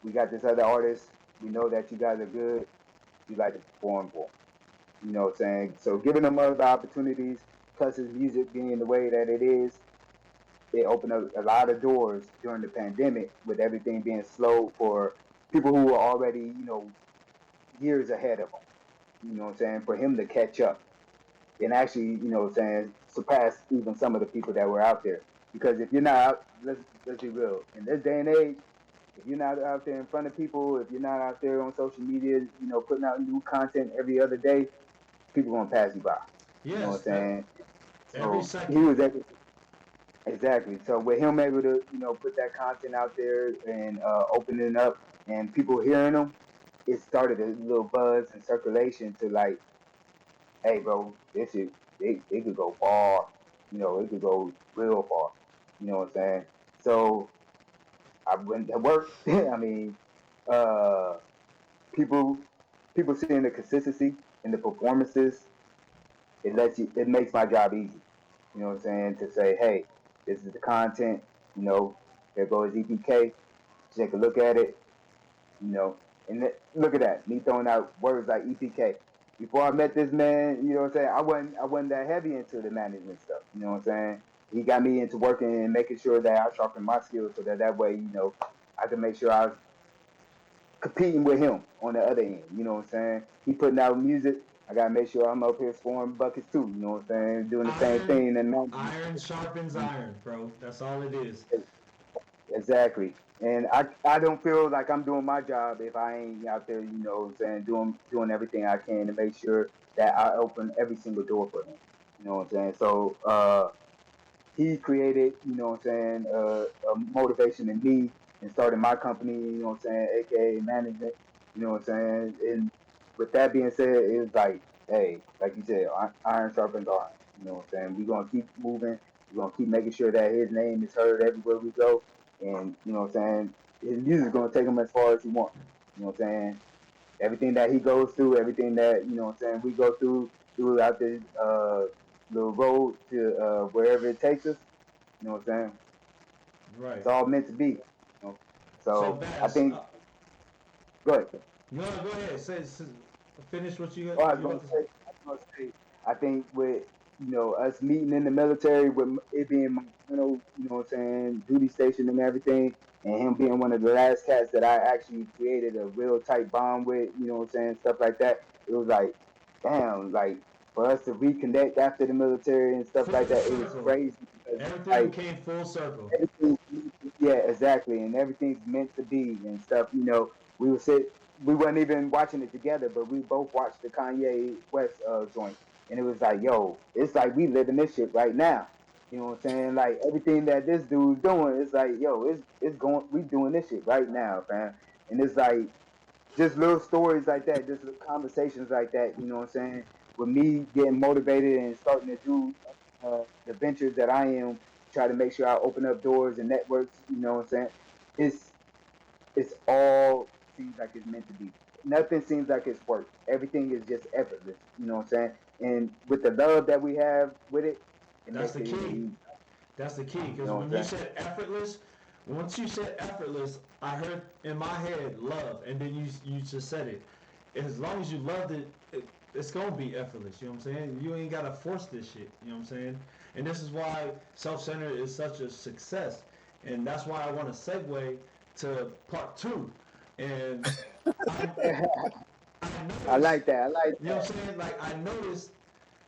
we got this other artist. We know that you guys are good. You like to perform for him." You know what I'm saying? So giving them other opportunities, plus his music being the way that it is, it opened up a lot of doors during the pandemic with everything being slow for people who were already, years ahead of him. You know what I'm saying? For him to catch up and actually, surpass even some of the people that were out there. Because if you're not out, let's be real. In this day and age, if you're not out there in front of people, if you're not out there on social media, putting out new content every other day, people gonna pass you by. You know what Yes, I'm saying? every So he second. was able, exactly. So with him able to, put that content out there and opening up and people hearing him, it started a little buzz and circulation to like, hey, bro, this is it could go far. It could go real far. You know what I'm saying? So I went to work. I mean, uh, people people seeing the consistency in the performances, it makes my job easy. You know what I'm saying? To say, hey, this is the content. There goes EPK. Take a look at it. And look at that, me throwing out words like EPK. Before I met this man, you know what I'm saying? I wasn't that heavy into the management stuff. You know what I'm saying? He got me into working and making sure that I sharpen my skills so that way, I can make sure I was competing with him on the other end. You know what I'm saying? He putting out music. I gotta make sure I'm up here scoring buckets too. You know what I'm saying? Doing the same Iron, thing and management. iron sharpens iron, bro. That's all it is. Exactly. And I don't feel like I'm doing my job if I ain't out there, what I'm saying, doing everything I can to make sure that I open every single door for him. You know what I'm saying? So he created, what I'm saying, a motivation in me and started my company, what I'm saying, aka management, what I'm saying. And with that being said, it was like, hey, like you said, iron sharpens iron. You know what I'm saying? We're gonna keep moving. We're gonna keep making sure that his name is heard everywhere we go. And what I'm saying, his music's gonna take him as far as he wants. You know what I'm saying? Everything that he goes through, everything that, what I'm saying, we go throughout this little road to wherever it takes us, you know what I'm saying? Right. It's all meant to be. So, So I Bass, think, go ahead. no, go ahead. Finish what you Oh, I was you gonna about to say. say, I think with us meeting in the military, with it being my final, what I'm saying, duty station and everything, and him being one of the last cats that I actually created a real tight bond with, what I'm saying, stuff like that. It was like, damn, like for us to reconnect after the military and stuff like Full that, it was circle. crazy because Everything like came full circle. everything, yeah, exactly, and everything's meant to be and stuff. We would sit, we weren't even watching it together, but we both watched the Kanye West joint, and it was like, yo, it's like we living this shit right now. You know what I'm saying? Like everything that this dude's doing, it's like, yo, it's going, we doing this shit right now, fam. And it's like just little stories like that, just little conversations like that. You know what I'm saying? With me getting motivated and starting to do the ventures that I am, try to make sure I open up doors and networks. You know what I'm saying? It's it's all seems like it's meant to be. Nothing seems like it's work. Everything is just effortless. You know what I'm saying? And with the love that we have with it, it That's makes the it even key. easier. That's the key. You Because know what when you I'm saying? said effortless, once you said effortless, I heard in my head love, and then you just said it. As long as you loved it, it's gonna be effortless. You know what I'm saying? You ain't gotta force this shit. You know what I'm saying? And this is why self-centered is such a success, and that's why I want to segue to part two. And I, I I noticed, like that. I like you know what I'm saying? Like I noticed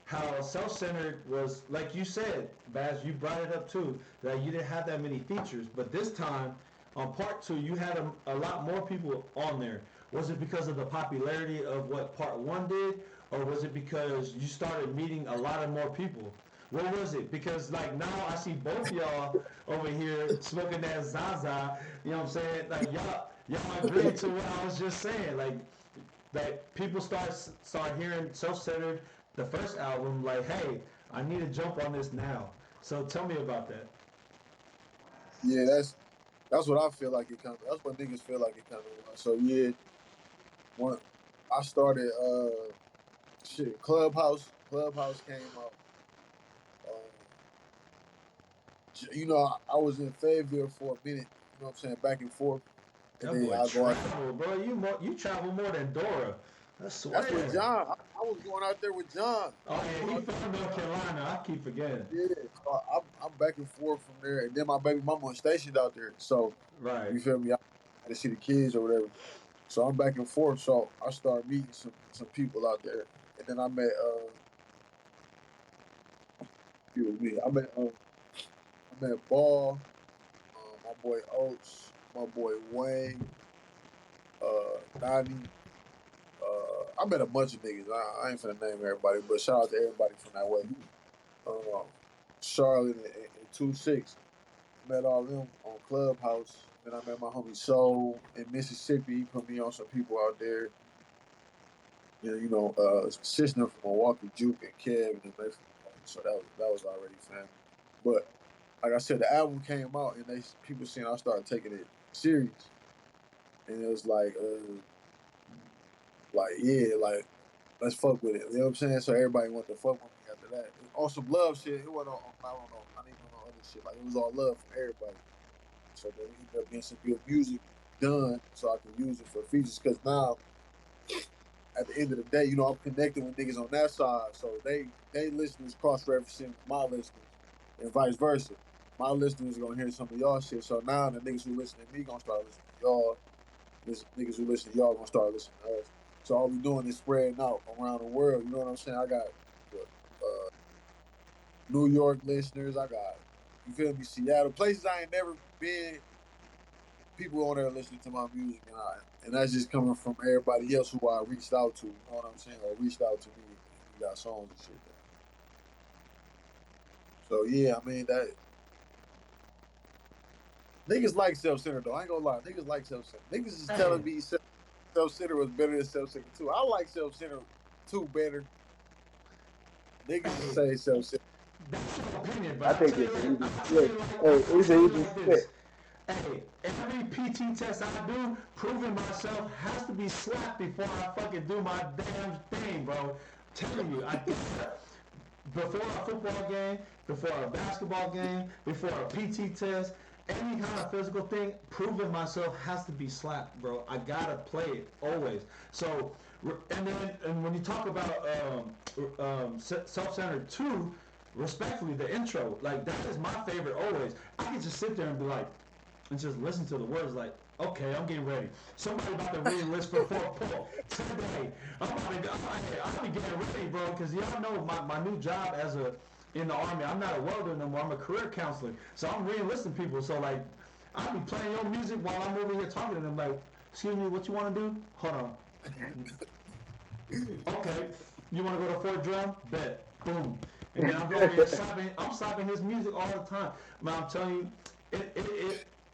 how self-centered was, like you said, Baz, you brought it up too, that you didn't have that many features, but this time on part two you had a lot more people on there. Was it because of the popularity of what part one did, or was it because you started meeting a lot of more people? What was it? Because like now I see both y'all over here smoking that Zaza. You know what I'm saying? Like y'all agree to what I was just saying. Like that people start hearing self-centered, the first album, like, hey, I need to jump on this now. So tell me about that. Yeah, That's what I feel like it kind of. That's what niggas feel like it kind of was. So yeah, when I started, shit, Clubhouse came out. Um, I was in Fayetteville for a minute. You know what I'm saying, back and forth, and That then boy I go out. travel, bro. You travel more than Dora. I That's with swear. John. I was going out there with John. Oh I was yeah, going he out there from with North John. Carolina. I keep forgetting. Yeah, so I'm back and forth from there, and then my baby mama was stationed out there. So Right. you feel me? I had to see the kids or whatever. So I'm back and forth. So I started meeting some people out there, and then I met excuse me, I met Ball, my boy Oates, my boy Wayne, Donnie. I met a bunch of niggas. I ain't finna name everybody, but shout out to everybody from that way. Um, Charlotte and 2-6. Met all them on Clubhouse. Then I met my homie Soul in Mississippi. He put me on some people out there. Sister from Milwaukee, Juke and Kev, and they from Milwaukee. So that was already family. But like I said, the album came out and people saying I started taking it serious. And it was like yeah, like let's fuck with it. You know what I'm saying? So everybody wanted to fuck with me after that. On some love shit, it wasn't I don't know, I didn't know other shit. Like it was all love from everybody. So then we ended up getting some good music done so I can use it for features. Cause now at the end of the day, I'm connected with niggas on that side. So they listeners cross referencing my listeners and vice versa. My listeners are gonna hear some of y'all shit. So now the niggas who listen to me gonna start listening to y'all. Niggas who listen to y'all gonna start listening to us. So all we doing is spreading out around the world. You know what I'm saying? I got New York listeners. I got, you feel me, Seattle, places I ain't never been. People on there listening to my music, and that's just coming from everybody else who I reached out to. You know what I'm saying? Or reached out to me. And we got songs and shit. So yeah, I mean that niggas like self-centered though. I ain't gonna lie, niggas like self-centered. Niggas is telling me self-centered was better than self-centered too. I like self-centered too better. Niggas say self-centered. That's your opinion, but I I'll think tell you it's an like even I'll tell split. you like Hey, I'll it's tell an you even like split. this. Hey, every PT test I do, proving myself has to be slapped before I fucking do my damn thing, bro. Telling you, I before a football game, before a basketball game, before a PT test, any kind of physical thing, proving myself has to be slapped, bro. I gotta play it always. So, and when you talk about self-centered too, respectfully, the intro, like that is my favorite always. I can just sit there and be like, and just listen to the words like, okay, I'm getting ready. Somebody about to read a list for pull today. I'm about to go. I'm getting ready, bro, because y'all know my new job in the army. I'm not a welder no more. I'm a career counselor. So I'm re-enlisting people. So like, I'll be playing your music while I'm over here talking to them. Like, excuse me, what you want to do? Hold on. Okay, you want to go to Fort Drum? Bet. Boom. And then I'm over here slapping. I'm slapping his music all the time. Man, I'm telling you,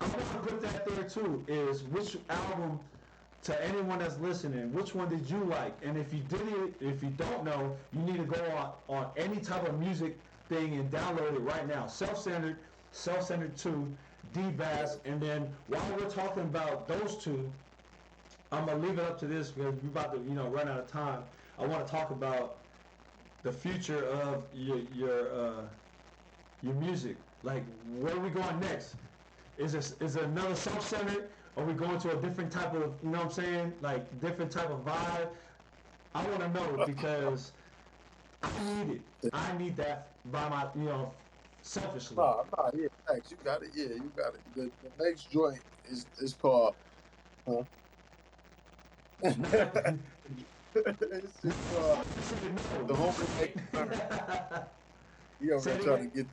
I'm gonna put that there too. Is which album to anyone that's listening? Which one did you like? And if you don't know, you need to go on any type of music thing and download it right now. Self-centered 2, D-Bass, and then while we're talking about those two, I'm gonna leave it up to this because we're about to, run out of time. I want to talk about the future of your music. Like, where are we going next? Is it another self-centered? Are we going to a different type of, you know what I'm saying? Like, different type of vibe? I want to know because I need it. I need that by my, selfishly. Yeah, thanks. You got it. Yeah, you got it. The next joint is called. Huh? It's called the home and make concern. He over Say there it trying to again.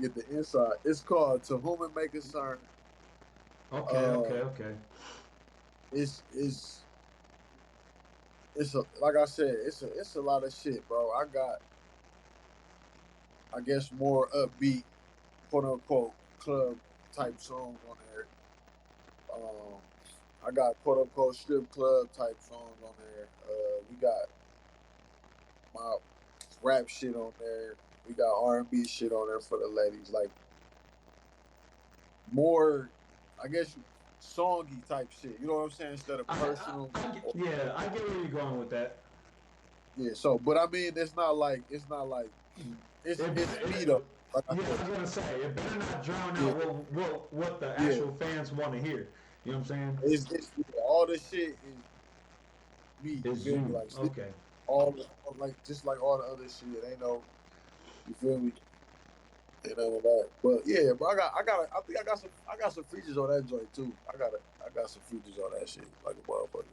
get the inside. It's called To Whom It May Concern. Okay, Uh, okay, okay. it's like I said, it's a lot of shit, bro. I got, I guess, more upbeat, quote unquote, club type songs on there. Um, I got quote unquote strip club type songs on there. We got my rap shit on there. We got R&B shit on there for the ladies. Like more. I guess, songy type shit. You know what I'm saying? Instead of personal. Yeah, I get where you're going with that. Yeah. So, but I mean, it's not like it's me though. Like I Yeah, I said. was gonna say it better not drown Yeah. out what the Yeah. actual fans want to hear. You know what I'm saying? It's all this shit is me. You It's feel me? you. Like Okay. like just like all the other shit. Ain't no. You feel me? And all of that. But yeah, but I think I got some features on that joint too. I got some features on that shit like a motherfucker.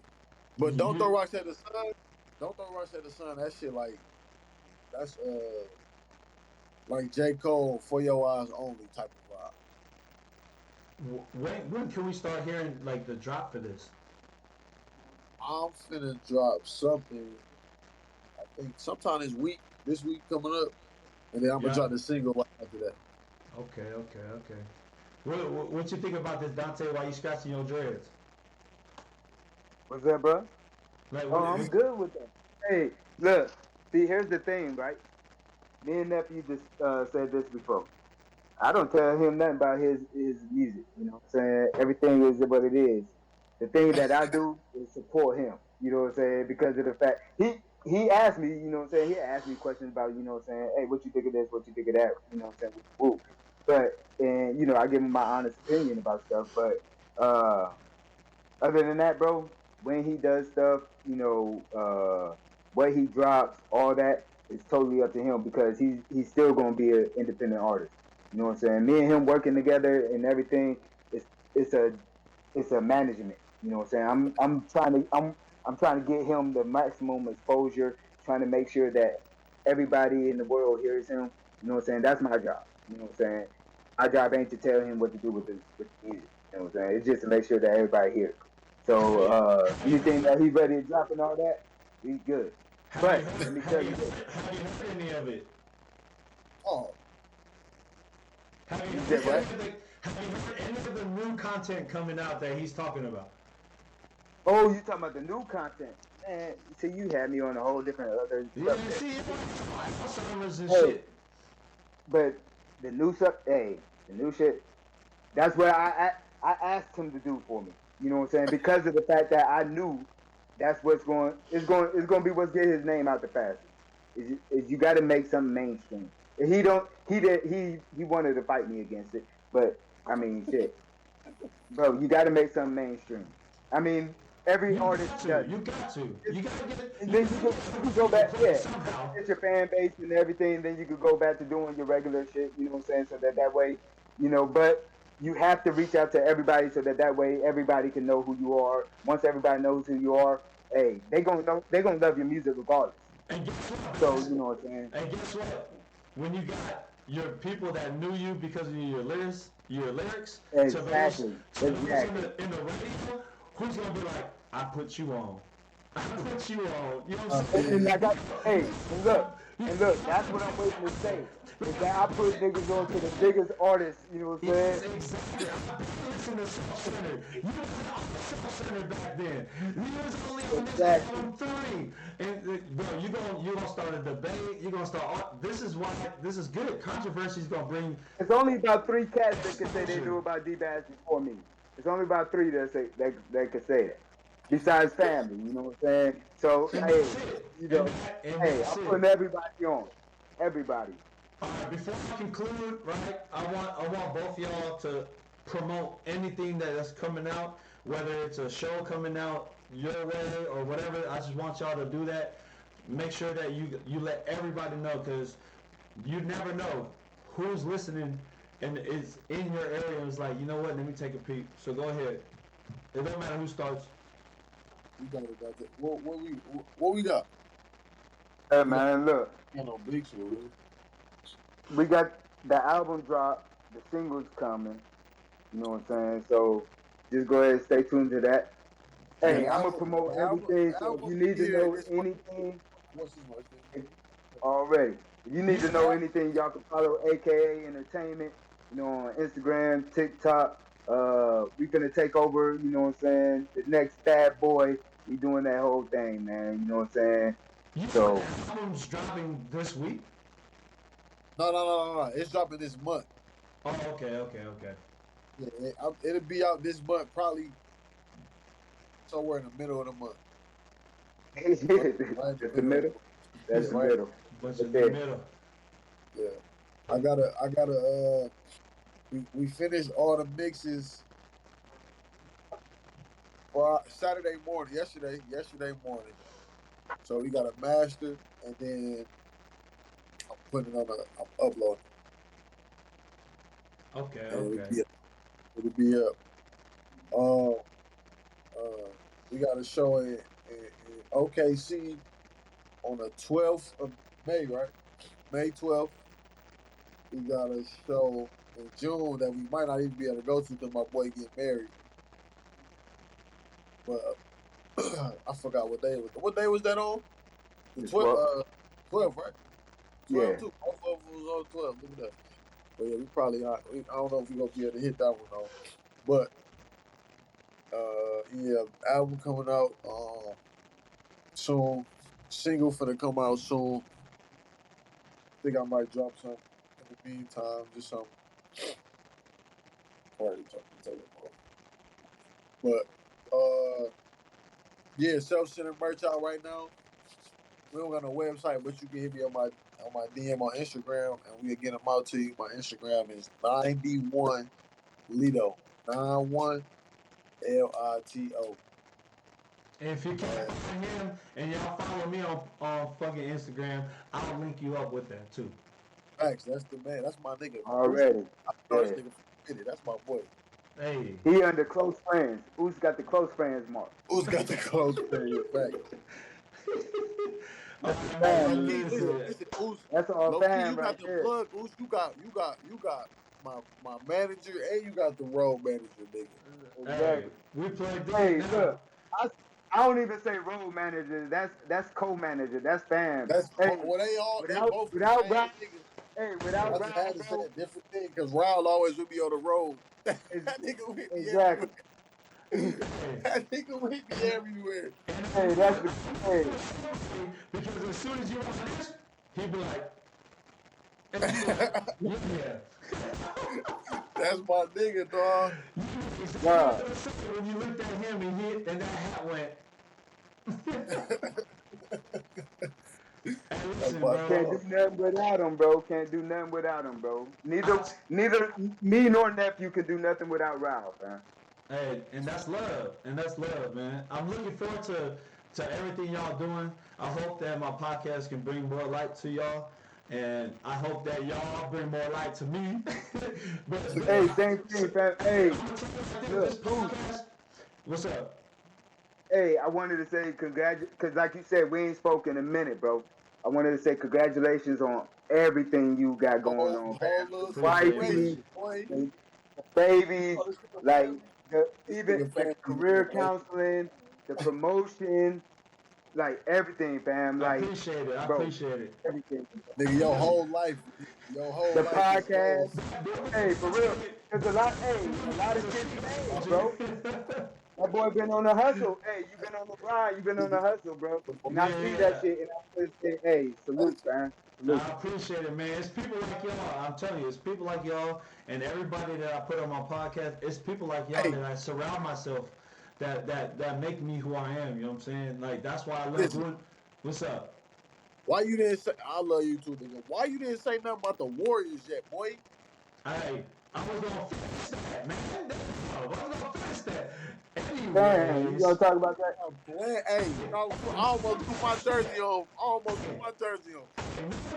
But don't throw You, rocks at the sun. Don't throw rocks at the sun. That shit that's like J. Cole for your eyes only type of vibe. when can we start hearing like the drop for this? I'm finna drop something. I think sometime this week coming up, and then I'm gonna Yeah. drop the single right after that. Okay. What you think about this, Dante? Why you scratching your dreads? What's that, bro? Like, Oh, I'm good with that. Hey, look. See, here's the thing, right? Me and nephew just said this before. I don't tell him nothing about his music. You know what I'm saying? Everything is what it is. The thing that I do is support him. You know what I'm saying? Because of the fact he asked me, you know what I'm saying? He asked me questions about, you know what I'm saying, hey, what you think of this, what you think of that, you know what I'm saying? Woo. But and you know, I give him my honest opinion about stuff. But other than that, bro, when he does stuff, you know, what he drops, all that is totally up to him because he's still gonna be an independent artist. You know what I'm saying? Me and him working together and everything, it's it's a it's a management. You know what I'm saying? I'm trying to get him the maximum exposure, trying to make sure that everybody in the world hears him. You know what I'm saying? That's my job. You know what I'm saying? My job ain't to tell him what to do with the music. You know what I'm saying? It's just to make sure that everybody hears. So anything that he's ready to drop and all that, he's good. But let me tell you this. have you heard any of it? Oh, Have you You heard said what? have you heard any of the new content coming out that he's talking about? Oh, you talking about the new content? Man, see, you had me on a whole different other Yeah, subject. see, Alzheimer's and Hey, shit. but the new shit. That's what I asked him to do for me. You know what I'm saying? Because of the fact that I knew that's what's going. It's going to be what's getting his name out the fastest. Is you got to make something mainstream. And he don't. He wanted to fight me against it, but I mean, shit, bro, you got to make something mainstream. I mean, every You artist got to. does You it. got to. You got to get it. And You then got to you get can go it back, yeah. Once somehow. you get your fan base and everything, then you could go back to doing your regular shit. You know what I'm saying? So that way, you know. But you have to reach out to everybody so that way everybody can know who you are. Once everybody knows who you are, hey, they gonna love your music regardless. And guess what, So Bass? you know what I'm saying? And guess what? When you got your people that knew you because of your lyrics, Exactly, to those exactly. in the radio, who's gonna be like, I put you on. I put you on. You know what I'm And saying? like hey, and look, that's what I'm waiting to say. Is that I put niggas on to the biggest artists, you know what I'm saying? Yes, exactly. I listen to Self Center. You was on Self Center back then. You was only on this Exactly. album 3. And bro, you gonna start a debate. You gonna start. This is why this is good. Controversy is gonna bring It's only about three cats that can say they exposure. knew about D-Bass before me. It's only about three that could say that. Besides family, you know what I'm saying? So And hey, that's it. you know, And hey, that's I'm it. putting everybody on. Everybody. All right, before I conclude, right, I want both y'all to promote anything that is coming out, whether it's a show coming out your way or whatever. I just want y'all to do that. Make sure that you let everybody know because you never know who's listening and is in your area and is like, you know what, let me take a peek. So go ahead. It don't matter who starts. we got it. What we got? Hey We got man, look, no big shit. we got the album drop, the singles coming. You know what I'm saying? So just go ahead and stay tuned to that. Yeah, Hey, I'm gonna promote everything. the So if album you need to here know this month. anything, What's this month? already. If you need You to know anything, y'all can follow AKA Entertainment, you know, on Instagram, TikTok. We gonna take over, you know what I'm saying? The next bad boy. We doing that whole thing, man. You know what I'm saying? said So the album's dropping this week? No. It's dropping this month. Oh, okay. it'll be out this month, probably somewhere in the middle of the month. That's the middle. That's the right. middle. Bunch But in there. the middle. Yeah, I gotta. We finished all the mixes for Saturday morning. Yesterday morning. So we got a master, and then I'm putting it on I'm uploading. Okay, And okay. it'll be up. We got a show in OKC on the 12th of May, right? May 12th. We got a show in June that we might not even be able to go to because my boy get married. But I forgot what day it was. What day was that on? The 12th, 12, right? 12 Yeah. too. Both of them was on 12. Look at that. But yeah, we probably not. I don't know if we're gonna be able to hit that one though. But yeah, album coming out soon. Single finna come out soon. Think I might drop some in the meantime, just some. Already talking about. But yeah, self-centered merch out right now. We don't got no website, but you can hit me on my DM on Instagram, and we'll get them out to you. My Instagram is 91 Lito 91 Lito. And if you can't find him and y'all follow me on fucking Instagram, I'll link you up with that too. Facts, that's the man. That's my nigga. Already. I know this Yeah. nigga from the city. That's my boy. Hey. He under close friends. Who's got the close friends mark? Who's got the close friend? Facts. That's the Hey, fam. Loki, listen, Oos. That's all Loki, fam you got right the there. plug. Oos, you got my manager, and you got the road manager, nigga. Exactly. Hey, we play D Hey, now. look. I don't even say road manager. That's co-manager. That's fam. That's Hey, well, they both the without same Rob, nigga. hey, without I just had Rob, to say bro. a different thing because Raul always would be on the road. that It's, nigga with me everywhere. exactly. That nigga with me everywhere. Hey, that's the hey. Because as soon as you want this, he'd be like, and you be like, yeah. That's my nigga, dog. Wow. When you looked at him and that hat went. Hey, listen, my bro. Can't do nothing without him, bro. Can't do nothing without him, bro. Neither me nor nephew can do nothing without Ralph, man. Hey, and that's love, man. I'm looking forward to everything y'all doing. I hope that my podcast can bring more light to y'all, and I hope that y'all bring more light to me. but Hey, same thing, fam. Hey, this look, podcast, what's up? hey, I wanted to say because like you said, we ain't spoke in a minute, bro. I wanted to say congratulations on everything you got going Whole on, whole fam. little Appreciate it, Wifey, man. situation, boy. the babies, Oh, this nigga like family. This even nigga the family, career man. counseling, the promotion, like everything, fam. I Like, appreciate it. I bro, appreciate it. everything. Nigga, your whole The life is gold. podcast, hey, for real. Cause a lot of shit changed, bro. That boy been on the hustle. Hey, you been on the grind. You been on the hustle, bro. And I see that Yeah. shit, and I just say, hey, salute, man. Salute. I appreciate it, man. It's people like y'all. I'm telling you, it's people like y'all, and everybody that I put on my podcast. It's people like y'all Hey, that I surround myself, that make me who I am. You know what I'm saying? Like that's why I love listen. doing. What's up? Why you didn't say? I love you too, nigga. Why you didn't say nothing about the Warriors yet, boy? Hey, I was gonna finish that, man. I was gonna finish that. Damn, you gonna Anyways, talk about that? I'm playing. Hey, I almost threw my jersey on.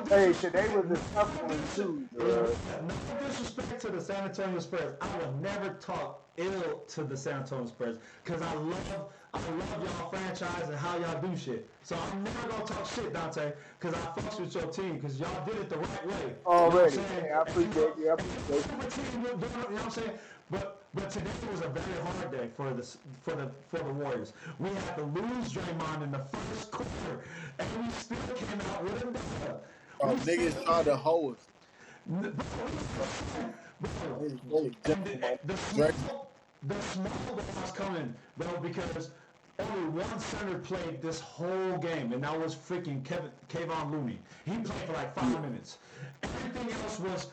Hey, today was a tough one too, bro. no disrespect to the San Antonio Spurs. I will never talk ill to the San Antonio Spurs because I love y'all franchise and how y'all do shit. So I'm never gonna talk shit, Dante, because I fucks with your team because y'all did it the right way. You know what I'm Already. saying? Hey, I appreciate you. I appreciate you. Whatever team you're doing, you know what I'm saying? But today was a very hard day for the Warriors. We had to lose Draymond in the first quarter, and we still came out with a dub. Niggas tried to hoe us. Bro, They jumped my jersey. the small ball's coming, bro, because only one center played this whole game, and that was freaking Kayvon Looney. He played for like 5 minutes. Everything else was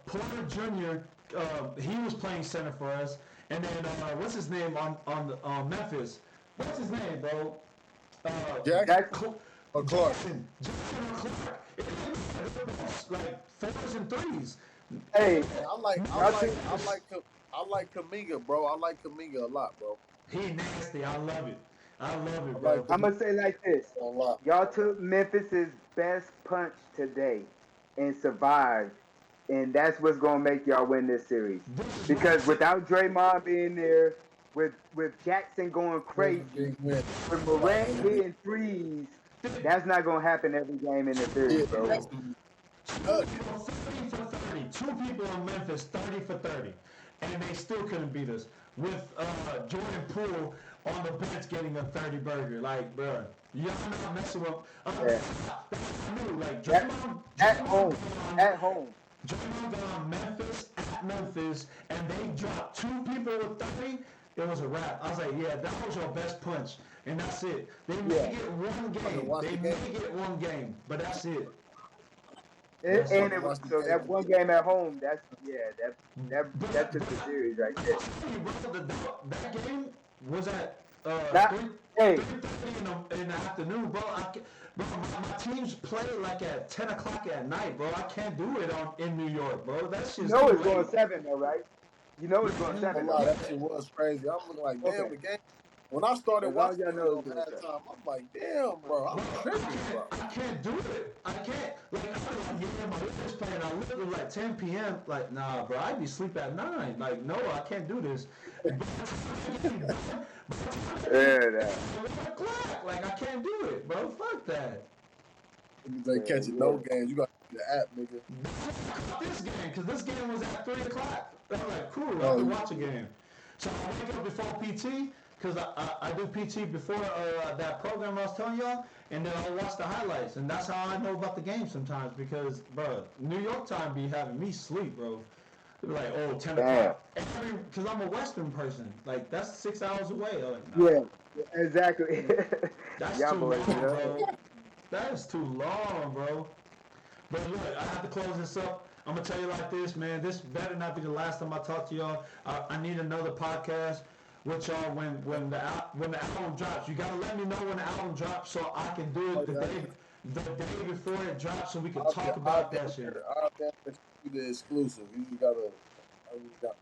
Porter Jr. he was playing center for us, and then what's his name on Memphis? What's his name, bro? Jackson or Clark? Jackson Clark. Like fours and threes. Hey, I like Kaminga, bro. I like Kaminga a lot, bro. He nasty. I love it. I love it, I bro. like I'm gonna say like this: a lot. y'all took Memphis's best punch today and survived, and that's what's gonna make y'all win this series. Because without Draymond being there, with Jackson going crazy, Big win. with Morant hitting threes, that's not gonna happen every game in the series, bro. 30 for 30. Two people in Memphis, 30 for 30. And they still couldn't beat us. With Jordan Poole on the bench getting a 30 burger. Like, bro, y'all not messing with. Like, At home. Draymond got on Memphis, and they dropped two people with 30. It was a wrap. I was like, yeah, that was your best punch. And that's it. They may get one game. But that's it. And it was so that one game at home. That's the series right there. That game was at 3:30 in the afternoon, bro. My teams play like at 10 o'clock at night, bro. I can't do it in New York, bro. That's just it's going 7 though, right? You know it's going 7. That shit was crazy. I'm looking like, damn, the game. When I started watching it on that time, I'm like, damn, bro, I'm tripping, bro. I can't do it. I can't. Like, I'm getting my Lakers playing. I literally like 10 p.m. Like, nah, bro, I be sleep at 9. Like, no, I can't do this. Like, I can't do it, bro. Fuck that. They catching no games. You got the app, nigga. This game, because this game was at 3 o'clock. I'm like, cool, I can watch a game. So I wake up before PT, because I do PT before that program I was telling y'all, and then I'll watch the highlights. And that's how I know about the game sometimes, because, bro, New York time be having me sleep, bro. They be like, oh, 10 o'clock. Because I'm a Western person. Like, that's 6 hours away. Like, Yeah, exactly. that's Yeah, too boy, long, bro. That is too long, bro. But look, I have to close this up. I'm going to tell you like this, man. This better not be the last time I talk to y'all. I need another podcast with y'all when the album drops. You got to let me know when the album drops so I can do it the day before it drops so we can talk about that shit. I'll definitely do the exclusive. You gotta,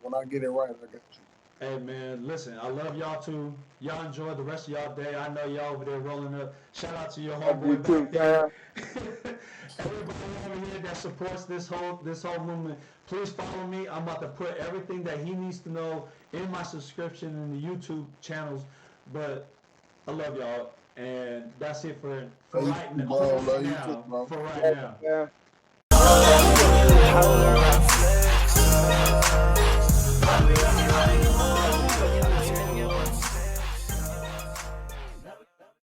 when I get it right, I got you. Hey, man, listen, I love y'all, too. Y'all enjoy the rest of y'all day. I know y'all over there rolling up. Shout out to your homeboy back there. Everybody over here that supports this whole movement, please follow me. I'm about to put everything that he needs to know in my subscription in the YouTube channels. But I love y'all, and that's it for right now. Bro, love you too, bro. For right now. Yeah.